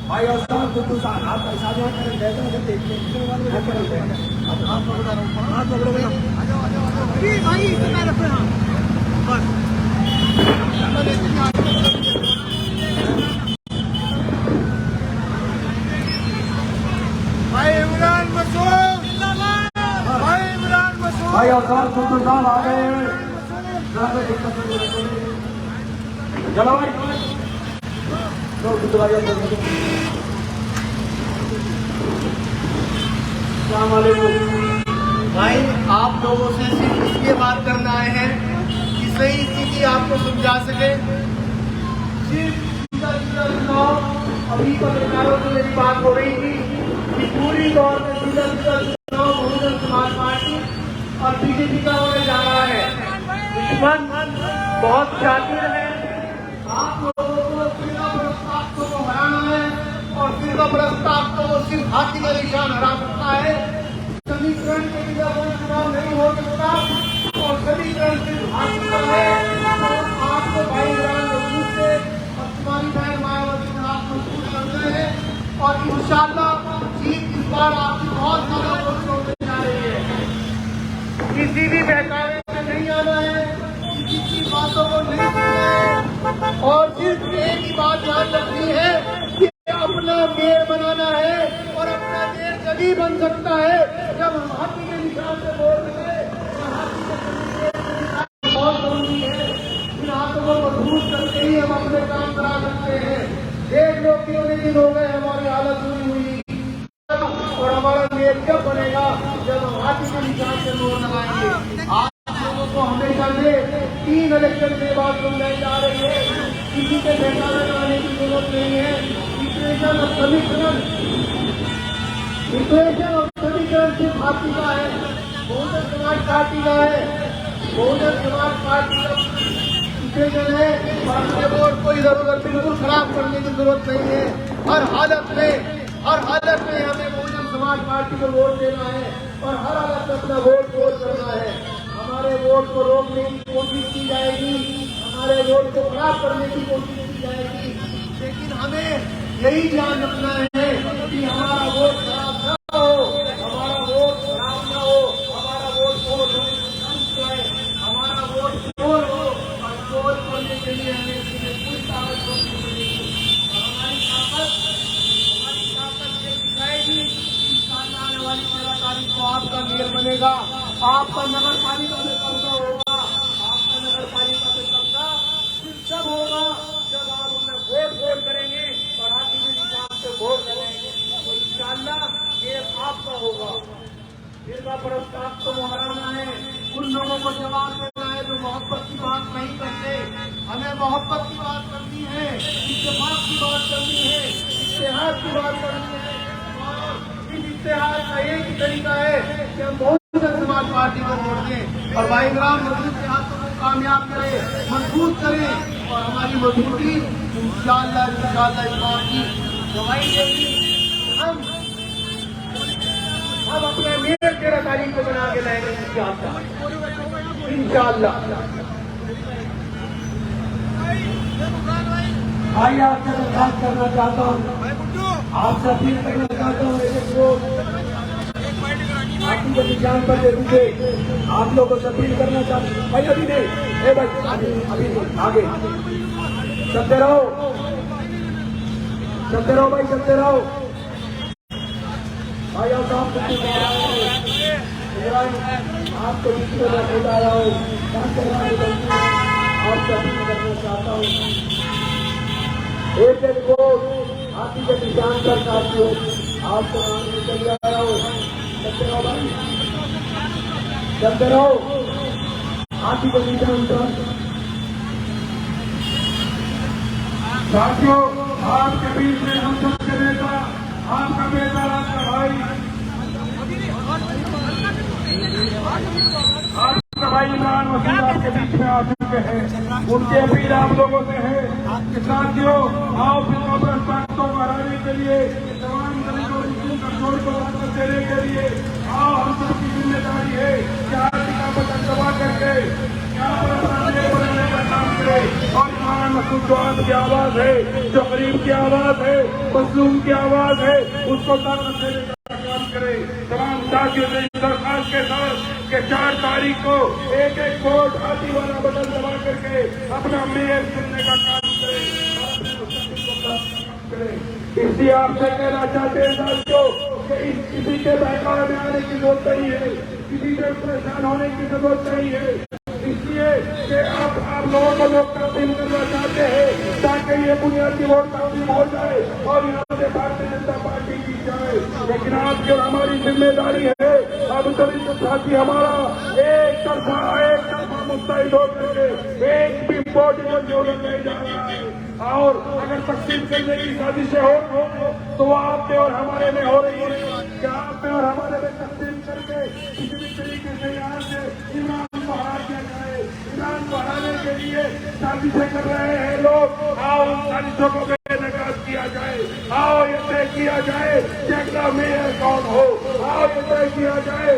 भाई और साहब कुछ आप पैसा जो करें देते हैं देखते हाथ पकड़ो भैया अभी भाई इतना रखो हाँ बस भाई इमरान मसूद भाई इमरान मसूद भाई और साहब कुछ साहब आ गए चलो भाई भाई आप लोगों से सिर्फ इसलिए बात करना आए हैं कि सही स्थिति आपको समझा सके। सिर्फ अभी पत्रकारों से मेरी बात हो रही थी कि पूरी तौर पर सीधा चुनाव बहुजन समाज पार्टी और बीजेपी का होने जा रहा है। दुश्मन बहुत शातिर है, आप लोगों को फिरका प्रस्ताव को हराना है और फिरका प्रस्ताव को सिर्फ हाथी का निशान हरा सकता है। समीकरण के बिना कोई चुनाव नहीं हो सकता और समीकरण सिर्फ हाथी का है। और आपको भाई इमरान मसूद से और तुम्हारी बहन मायावती से आप मजबूत कर रहे हैं और इंशाल्लाह जीत इस बार आपकी बहुत ज्यादा कोशिश होने जा रही है। किसी भी बहकावे में नहीं आना है, किसी की बातों को नहीं सुनना है और सिर्फ एक ही बात ध्यान रखनी है कि अपना मेयर बनाना है और अपना मेयर तभी बन सकता है जब हम हाथी के निशान से वोट दें। हाथी के निशान बहुत जरूरी है, इन हाथों को मजबूत करके ही हम अपने काम करा सकते हैं। एक लोग कितने दिन हो गए हमारी हालत बुरी हुई और हमारा मेयर जब बनेगा जब हम हाथी के निशान से वोट लगाएंगे। आप लोगों को हमेशा से 3 इलेक्शन के बाद सुनने जा रही है, किसी के बहकावे में आने की जरूरत नहीं है। इक्वेशन और समीकरण सिर्फ हाथी का है, बहुजन समाज पार्टी का है। बहुजन समाज पार्टी का इक्वेशन है और अपने वोट को इधर उधर बिल्कुल खराब करने की जरूरत नहीं है। हर हालत में हमें बहुजन समाज पार्टी को वोट देना है और हर हालत में अपना वोट करना है। हमारे वोट को रोकने की कोशिश की जाएगी, हमारे वोट को खराब करने की कोशिश की जाएगी, लेकिन हमें यही ध्यान रखना है कि हमारा वोट खराब न हो, हमारा वोट खराब न हो, हमारा वोट पोल जाए, हमारा वोट पोल हो और पोल करने के लिए हमें पूरी ताकत होगी और हमारी ताकत ये दिखाएगी कि सामने आने वाली 13 तारीख को आपका मेयर बनेगा, आपका नगर पालिका में कब्जा होगा। आपका नगर पालिका में कब्जा सिर्फ तब होगा जब आप हमें वोट करेंगे और हाथी के निशान से वोट करेंगे तो इंशाअल्लाह ये आपका होगा। फिरका प्रस्ताव को हराना है, उन लोगों को जवाब देना है जो मोहब्बत की बात नहीं करते। हमें मोहब्बत की बात करनी है, इत्तेफाक की बात करनी है, इत्तेहाद की बात करनी है और इस इत्तेहाद का एक ही तरीका है कि हम बहुजन समाज पार्टी को वोट दें और भाई इमरान मसूद के हाथों को कामयाब करें, मजबूत करें और हमारी मजबूती इंशाअल्लाह इस बात की दवाई देगी। हम अपने मेयर 13 तारीख को बना के लाएंगे इंशाअल्लाह। भाई आपसे दरखास्त करना चाहता हूँ, आपसे अपील करना चाहता हूँ, हाथी के निशान पर दे दीजिए। आप लोगों से अपील करना चाहते हैं भाई, अभी नहीं भाई, अभी नहीं, आगे चलते रहो भाई, चलते रहो भाई। और आपको बीच में मैं खुद आया हूँ, आपसे अपील करना चाहता हूँ, एक वोट हाथी के निशान पर साथियों आपको चल आया हूँ। चलते रहो भाई, चलते रहो हाथी के निशान पर। साथियों, आपके बीच में हम सबके नेता, आपका बेटा, आपका भाई, आपका भाई इमरान मसूद आपके बीच में आ चुके हैं। उनकी अपील आप लोगों से है कि साथियों, आओ फिर प्रस्ताव को हराने के लिए तमाम तरीकों देने के लिए आओ, हम सबकी जिम्मेदारी है कि आरती का बटन दबा करके यहाँ पर अपना देश बनाने का काम करे। और इमरान मसूद जो की आवाज है, जो गरीब की आवाज है, मजलूम की आवाज है, उसको ताकत देने का काम करे। तमाम साथियों से दरखास्त के साथ कि 4 तारीख को एक वोट हाथी वाला बटन दबा करके अपना मेयर चुनने का काम करे। इसलिए आपसे कहना चाहते हैं साथियों कि किसी के बहकावे में आने की जरूरत नहीं है, किसी से परेशान होने की जरूरत नहीं है। इसलिए कि आप लोगों को लोग तब्दील करना चाहते हैं ताकि ये बुनियादी वोट तब्दील हो जाए और यहाँ से भारतीय जनता पार्टी जीत जाए। लेकिन आपकी और हमारी जिम्मेदारी है अब सभी साथी हमारा एक तरफा मुस्तैद होकर के एक भी वोट जो नहीं जा रहा है। और अगर तकसीम करने की साजिशें हो तो आप में और हमारे में हो रही है कि आप में और हमारे में तकसीम करके किसी भी तरीके से यहाँ से इमरान को हरा दिया जाए। इमरान को हराने के लिए साजिशें कर रहे हैं लोग। आओ उन साजिशों को बेनकाब किया जाए। आओ ये तय किया जाए कि अगला मेयर कौन हो। आओ ये तय किया जाए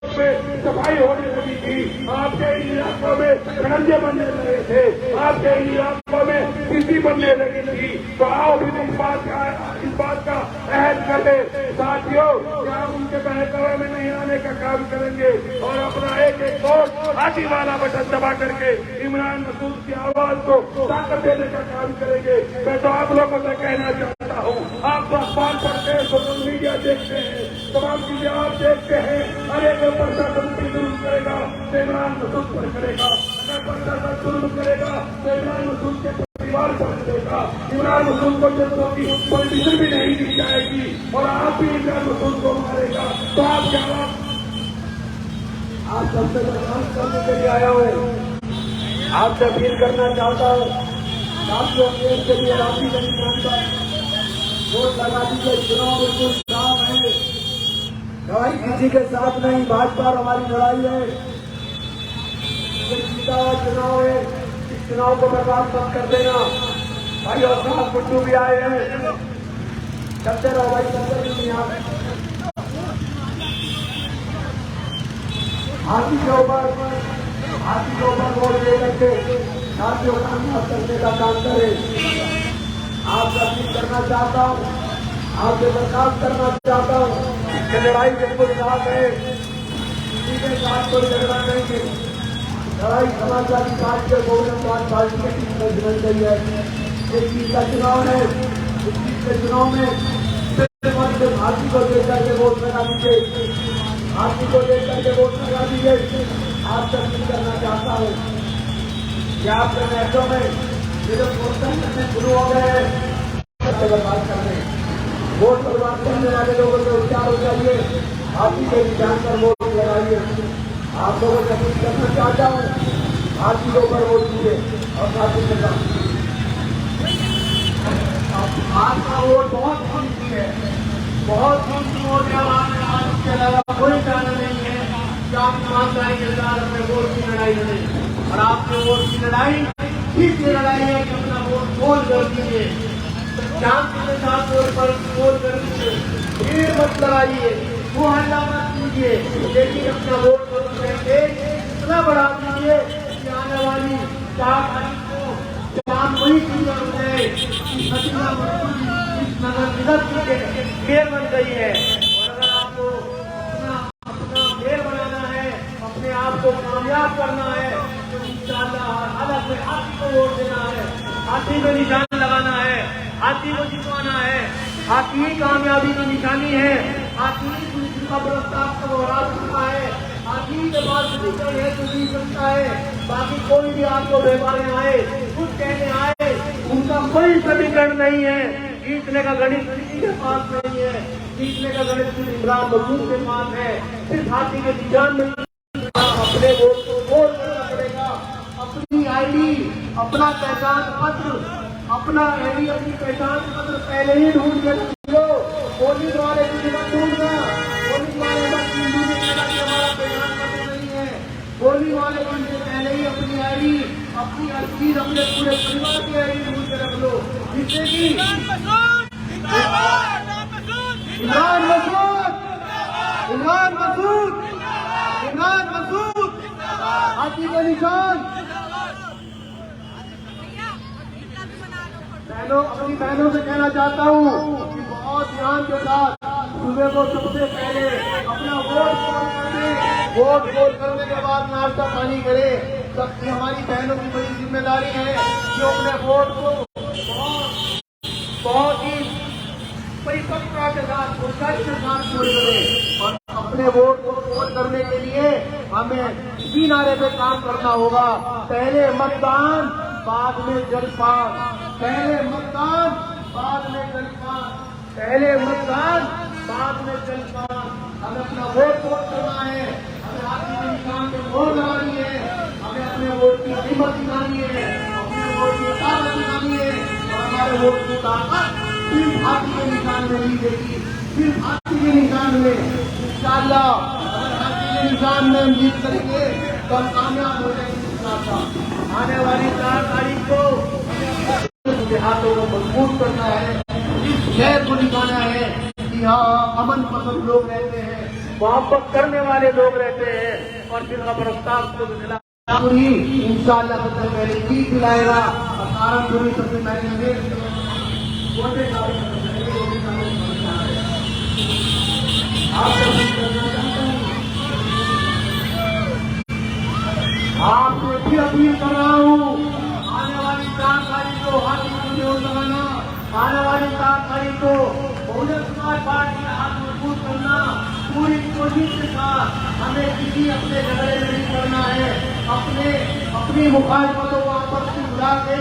कि सफाई होने लगी थी, आपके इलाकों में खड़ंजे बनने लगे थे, आपके इलाकों में किसी बनने लगी थी। तो आओ भी इस बात का अहद करें साथियों कि हम उनके बहकावे में नहीं आने का काम करेंगे और अपना एक वोट हाथी वाला बटन दबा करके इमरान मसूद की आवाज को ताकत देने का काम करेंगे। मैं तो आप लोगों से कहना चाहता हूँ, आप तो अखबार पढ़ते हैं, सोशल मीडिया देखते हैं, तमाम चीजें आप देखते हैं। हर एक प्रशासन की जुर्म करेगा तो इमरान मसूद पर करेगा, अगर प्रशासन जुर्म करेगा तो इमरान मसूद के परिवार पर करेगा। इमरान मसूद को जनता की परमिशन भी नहीं दी जाएगी और आप भी इमरान मसूद को मारेगा। तो आप क्या आप सबसे बर्दाश्त करने के लिए आया हूँ। आपसे अपील करना चाहता हूँ, आपको देश के लिए राशि नहीं जानता, वोट लगा दीजिए। चुनाव बिल्कुल साफ है, लड़ाई किसी के साथ नहीं, भाजपा और हमारी लड़ाई है। जीता हुआ चुनाव है, इस चुनाव को बर्बाद मत कर देना। भाई और साहब गुड्डू भी आए हैं, चलते रहो भाई, चलते नहीं यहाँ हाथी के ऊपर वोट दे करके साथियों का काम करने का काम करें। आपसे अपील करना चाहता हूँ, आपसे दरखास्त करना चाहता हूँ कि लड़ाई बिल्कुल साफ है, किसी के साथ कोई झगड़ा नहीं है। लड़ाई समाजवादी पार्टी और बहुजन पार्टी के बीच में जुड़ गई है। इस चीज का चुनाव है, इस चीज के चुनाव में सिर्फ हाथी को लेकर के वोट लगा दीजिए, हाथी को लेकर के वोट लगा दीजिए। आपसे अपील करना चाहता हूँ कि आपके मैचों में जो प्रोत्साहन करने शुरू हो गए हैं बर्बाद करने, वोट बर्बाद करने वाले लोगों से उपचार हो जाइए, हाथी के निशान पर वोट लगाइए। आप लोगों से अपील करना चाहता हूँ, हाथी के ऊपर वोट दीजिए और हाथी के साथ आपका वोट बहुत कीमती है, बहुत कीमती वोट है। इसके अलावा कोई कारण नहीं है कि आप ईमानदारी के साथ अपने वोट की लड़ाई लड़ें। और आपके वोट की लड़ाई ठीक ये लड़ाई है कि अपना वोट बोल कर दीजिए, शांति के साथ वोट पर बोल कर दीजिए, भीड़ मत लगाइए, वो हल्ला मत कीजिए, लेकिन अपना वोट करके इतना बढ़ा दीजिए कि आने वाली 4 तारीख को शाम वही चीजें हो जाए कि नगर निगम की मेयर बन गई है। और अगर आपको अपना मेयर बनाना है, अपने आप को कामयाब करना है, तो इंशाअल्लाह अलग में हाथी को वोट देना है, हाथी में निशान लगाना है, हाथी को जितवाना है। हाथी ही कामयाबी की निशानी है, हाथी ही का प्रस्ताव को हरा सकता है, हाथी के पास है तो जीत सकता है। बाकी कोई भी आपको व्यवहार आए, कुछ कहने आए, उनका कोई समीकरण नहीं है। जीतने का गणित किसी के पास नहीं है, जीतने का गणित सिर्फ इमरान मसूद के पास है। सिर्फ हाथी के निशान में अपने वोट को वोट करना पड़ेगा। अपनी आईडी, अपना पहचान पत्र, अपना आईडी, अपनी पहचान पत्र पहले ही ढूंढ के रख लो। पोलिंग वाले की मत ढूंढना, पोलिंग वाले मत ढूंढने कि हमारा पहचान पत्र नहीं है। पोलिंग वाले दिन से पहले ही अपनी आईडी, अपनी चीज, अपने पूरे परिवार की आईडी ढूंढ के रख लो, जिससे कि इमरान मसूद हाथी के निशान। अपनी बहनों से कहना चाहता हूँ कि बहुत ध्यान के साथ सुबह को सबसे पहले अपना वोट करने के बाद नाश्ता पानी करे। सबकी हमारी बहनों की बड़ी जिम्मेदारी है कि अपने वोट को बहुत ही परिपक्वता के साथ ऊंचाई के साथ पूरे करें। और अपने वोट को वोट करने के लिए हमें इसी नारे पे काम करना होगा, पहले मतदान बाद में जलपान, पहले मतदान बाद में जलपान, पहले मतदान बाद में जलपान। हमें अपना वोट करना है, हमें हाथी के निशान पे वोट लगानी है, हमें अपने वोट की कीमत दिखानी है, अपने वोट की ताकत दिखानी है। और हमारे वोट की ताकत सिर्फ हाथी के निशान में ली देगी, सिर्फ हाथी के निशान में। इंशाअल्लाह अगर हाथी के निशान में हम जीत करेंगे तो हम कामयाब हो जाएंगे। आने वाली 4 तारीख को हाथों को मजबूत करना है, इस शहर को दिखाना है कि हाँ अमन पसंद लोग रहते हैं, मोहब्बत करने वाले लोग रहते हैं। और फिर प्रस्ताव को इंशाअल्लाह सबसे पहले जीत दिलाएगा। और कारणपुरी सबसे पहले आपसे भी अपील कर रहा हूँ, आने वाली 4 तारीख को हाथी में वोट लगाना, आने वाली 4 तारीख को बहुजन समाज पार्टी का हाथ मजबूत करना, पूरी कोशिश के साथ। हमें किसी अपने झगड़े में नहीं करना है, अपनी मुखालफतों को आपस में बुला के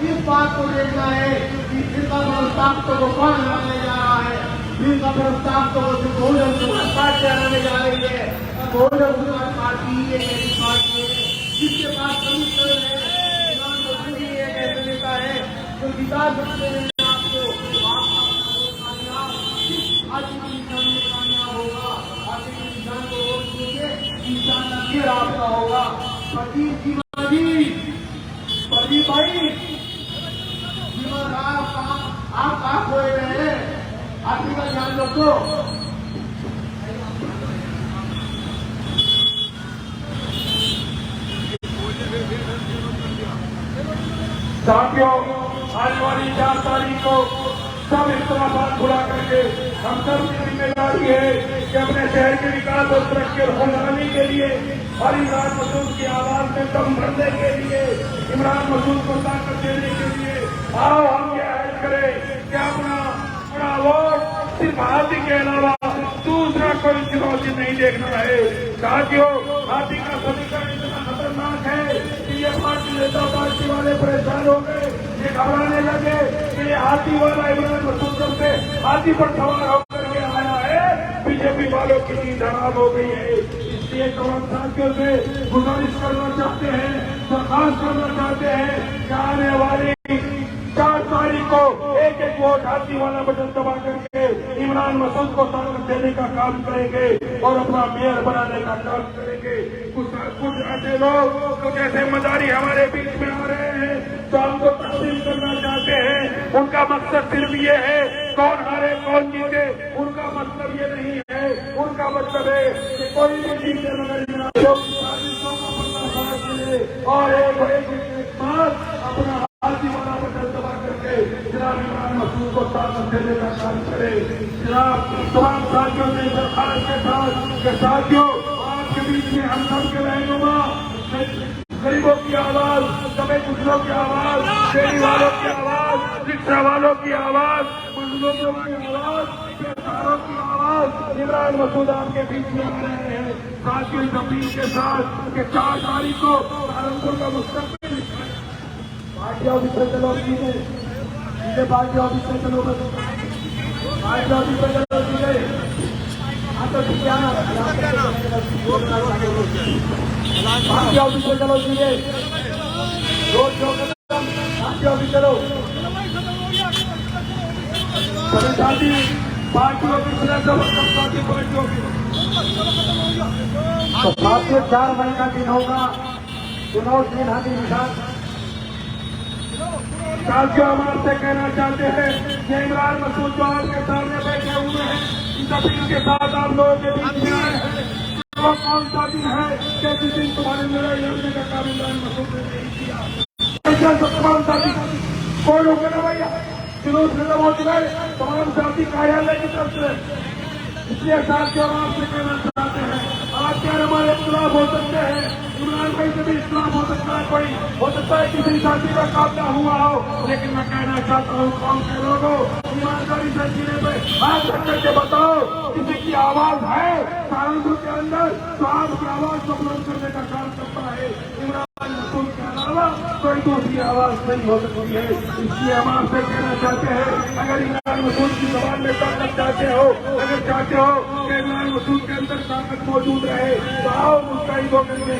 इस बात को देखना है कि फिरका ताकतों को कौन हराने जा रहा है, फिरका ताकतों को बहुजन समाज पार्टी हराने जा रही है। बहुजन समाज पार्टी एक ऐसी पार्टी है जिसके पास कमिश्नर है, एक ऐसे नेता है जो जिता सकते हैं आपको। हाथी के निशान में कामयाब होगा, हाथी के निशान को वोट देंगे, इंशाअल्लाह ये रास्ता होगा। प्रदीप भाई जीवन आप कहाँ खोए रहे, हाथी का ध्यान रखो। साथियों, आने वाली 4 तारीख को सब इख्तलाफात भुला करके हम सब की जिम्मेदारी है कि अपने शहर के विकास और तरक्की और खुशहाली के लिए और इमरान मसूद की आवाज में दम भरने के लिए, इमरान मसूद को ताकत देने के लिए आओ हम ये ऐड करें कि अपना वोट सिर्फ हाथी के अलावा दूसरा कोई चुनौती नहीं देखना है। साथियों, हाथी का समीकरण इतना खतरनाक है कि ये नेता पार्टी वाले परेशान हो गए, ये घबराने लगे कि ये हाथी वाला इमरान मसूद से हाथी पर सवार होकर के आया है, बीजेपी वालों की नींद हराम हो गई है। इसलिए तमाम साथियों से गुजारिश करना चाहते हैं, दरखास्त करना चाहते हैं कि आने वाली 4 तारीख को एक वोट हाथी वाला बटन दबा करके इमरान मसूद को ताकत देने का काम करेंगे और अपना मेयर बनाने का काम करेंगे। कुछ ऐसे लोग कुछ ऐसे मदारी हमारे बीच में आ रहे हैं तो हमको तस्लीम करना चाहते हैं। उनका मकसद सिर्फ ये है कौन हारे कौन जीते, उनका मतलब ये नहीं है। उनका मतलब है कि कोई भी जीते मगर साजिशों का पर्दाफाश मिले और एक बात अपना हाथी वाला बटन दबा करके जनाब इमरान मसूद को ताकत देने का काम करे। जनाब तमाम साथियों ने दरखास्त के साथियों आपके बीच में हम सब के रहनुमा, गरीबों की आवाज, दबे कुचलों की आवाज, फेरी वालों की आवाज, रिक्शा वालों की आवाज, बुजुर्गों की आवाज, बेसहारों की आवाज इमरान मसूद आपके बीच में आ रहे हैं। साथियों इस अपील के साथ कि 4 तारीख को सहारनपुर का मुस्तकबिल पार्टी ऑफिस में चलो, सीधे पार्टी ऑफिस में चलो, पार्टी ऑफिस में चलो सीधे। हाँ तो ठीक है ना, पार्टी ऑफिस में चलो सीधे, रोड शो खत्म, पार्टी ऑफिस चलो। सभी साथी पार्टी ऑफिस में सब साथी पार्टी ऑफिस। तो 7 से 4 मई का दिन होगा चुनाव के हाथी निशान। साथियों, हम आपसे कहना चाहते हैं कि इमरान मसूद जो आपके सामने बैठे हुए हैं, इस अपील के साथ आप लोगों के बीच में आए हैं। वो कौन सा दिन है कि जिस दिन तुम्हारे मेरा लड़ने का काम इमरान मसूद ने नहीं किया? कौन सा दिन? कोई लोग ना भैया जुलूस खत्म हो चुका है तमाम जाति कार्यालय की तरफ से। इसलिए साथियों आपसे कहना चाहते हैं, आज क्या हमारे खिलाफ हो सकते हैं, इमरान भाई से भी इस्लाम हो सकता है, कोई हो सकता है किसी साथी का काबला हुआ हो, लेकिन मैं कहना चाहता हूँ कौन के लोगों ईमानदारी से जीने पे हाथ रख करके बताओ किसी की आवाज है सहारनपुर के अंदर तो आपकी आवाज को बुलंद करने का काम करता है। इमरान मसूद के अलावा कोई दूसरी आवाज नहीं हो सकती है। इसलिए हम आपसे कहना चाहते हैं, अगर इमरान मसूद की जबान में ताकत चाहते हो, अगर चाहते हो कि इमरान मसूद के अंदर ताकत मौजूद रहे तो आओ मुस्तैद होकर के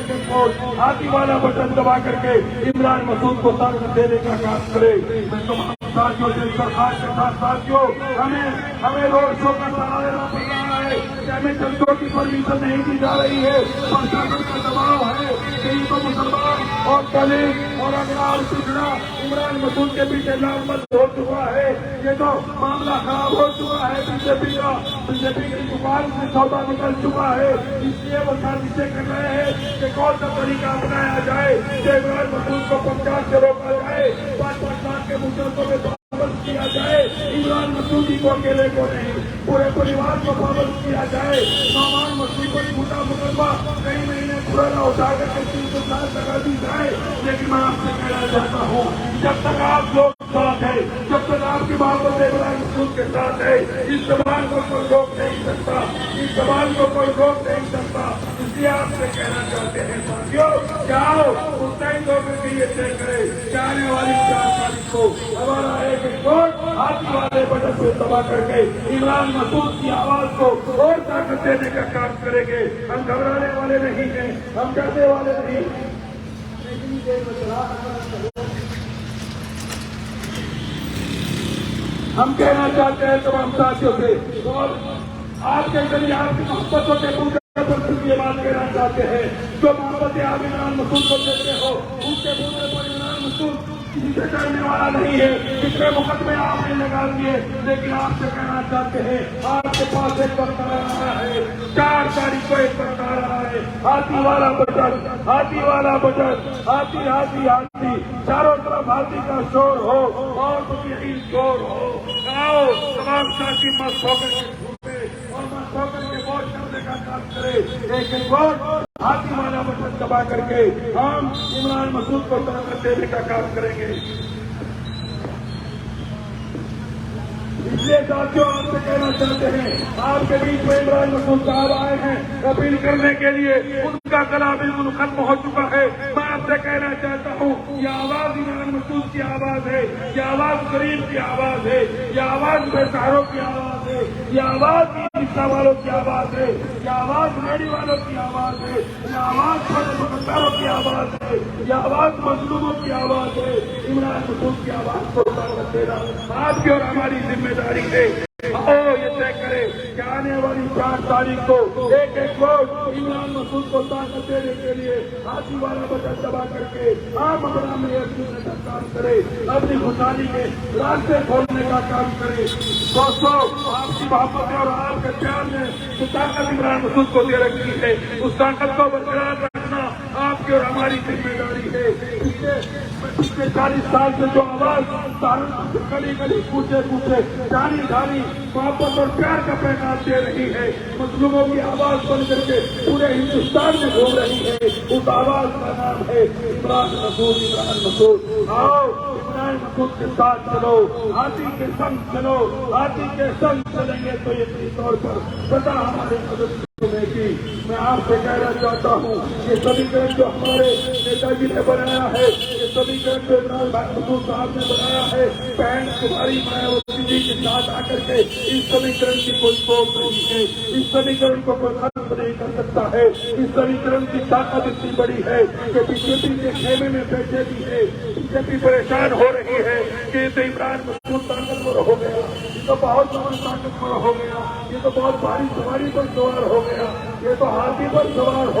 हाथी वाला बटन दबा करके इमरान मसूद को ताकत देने का काम करे। मैं तमाम साथियों से सरकार के साथ साथियों हमें रोड शो का सहारा लेना पड़ रहा है कि हमें जनता की परमिशन नहीं दी जा रही है, प्रशासन का दबाव है कि तो मुसलमान और दलित और अगरार पिछड़ा इमरान मसूद के पीछे लामबंद हो चुका है। ये तो मामला खराब हो चुका है, बीजेपी की दुकान से सौदा निकल चुका है। इसलिए वो साजिशें कर रहे हैं कि कौन सा तरीका अपनाया जाए कि इमरान मसूद को 50 से रोका जाए, 5-5 लाख के मुसलमानों में पाबंद किया जाए, इमरान मसूदी को अकेले को नहीं पूरे परिवार को पाबंद किया जाए, सामान मसूद को झूठा मुकदमा कई महीने पुराना उठा करके 300 साल लगा दी जाए। लेकिन मैं आपसे कहना चाहता हूँ, जब तक आप लोग साथ है, जब तक आपकी मोहब्बत इमरान मसूद के साथ है, इस जबान को कोई रोक नहीं सकता, इस जबान को कोई रोक नहीं सकता। इसलिए आपसे कहना चाहते हैं साथियों, जाओ मुस्तैद होकर के ये तय करे कि आने वाली 4 तारीख को हमारा एक वोट हाथी वाले बटन को दबा करके इमरान मसूद की आवाज को और ताकत देने का काम करेंगे। हम घबराने वाले नहीं हैं, हम डरने वाले नहीं। हम कहना चाहते हैं तमाम साथियों से और आपके जरिए आपकी मोहब्बतों के पूरे पर ये बात कहना चाहते हैं, जो मोहब्बतें आप इमरान मसूद को देते हो उसके पूरे पर इमरान मसूद किसी से डरने वाला नहीं है। कितने मुकदमे आपने लगा दिए, लेकिन आपसे कहना चाहते हैं आपके पास एक वक्त आ रहा है, 4 तारीख को एक वक्त आ रहा है, हाथी वाला बटन, हाथी वाला बटन, हाथी हाथी हाथी, चारों तरफ हाथी का शोर हो और कुछ यही शोर हो। आओ तमाम साथी मस्त होकर और मस्त होकर के वोट करने का काम करे, लेकिन वोट हाथी वाला बटन दबा करके हम इमरान मसूद को ताकत देने का काम करेंगे। इसलिए साथियों आपसे कहना चाहते हैं, आपके बीच में इमरान मसूद साहब आए हैं अपील करने के लिए, उनका कला बिल्कुल खत्म हो चुका है। मैं आपसे कहना चाहता हूँ, ये आवाज इमरान मसूद की आवाज है, ये आवाज गरीब की आवाज है, ये आवाज बेसहारों की आवाज है, ये आवाज रिक्शा वालों की आवाज है, ये आवाज रेडी वालों की आवाज है, ये आवाज छोटे दुकानदारों की आवाज है, ये आवाज मजलूमों की आवाज है। इमरान मसूद की आवाज को ताकत देना आपकी और हमारी जिम्मेदारी है। आओ ये तय करें कि आने वाली 4 तारीख को एक वोट इमरान मसूद को ताकत देने के लिए हाथी वाला बटन दबा करके आप अपना मेहनत करने का काम करें, अपनी खुशहाली के रास्ते खोलने का काम करें। दोस्तों आपकी मोहब्बत और आपके प्यार ने जो ताकत इमरान मसूद को दे रखी है, उस ताकत को बरकरार रखना आपकी और हमारी जिम्मेदारी है। पिछले 40 साल से जो आवाज सहारनपुर गली गली कूचे कूचे जानी जानी मोहब्बत और प्यार का पैगाम दे रही है, मजलूमों की आवाज बन करके पूरे हिंदुस्तान में घूम रही है, उस आवाज का नाम है इमरान मसूद। इमरान मसूद आओ इमरान मसूद के साथ चलो, हाथी के संग चलो, हाथी के संग चलेंगे तो यकीनी तौर पर सदा हमारे मदद की। मैं आपसे कहना चाहता हूँ ये समीकरण जो हमारे नेताजी ने बनाया है, ये समीकरण जो इमरान मसूद साहब ने बनाया है, बहन कुमारी मायावती जी के साथ आकर के इस समीकरण की कोई तोड़ नहीं है, इस समीकरण को कोई खत्म नहीं कर सकता है। इस समीकरण की ताकत इतनी बड़ी है कि बीजेपी के खेमे में बैठे भी है, बीजेपी परेशान हो रही है कि तो इमरान मसूद ताकतवर हो गया, ये तो बहुत बड़ा ताकतवर हो गया, ये तो बहुत भारी सवारी पर सवार हो गया, ये तो हाथी पर सवार हो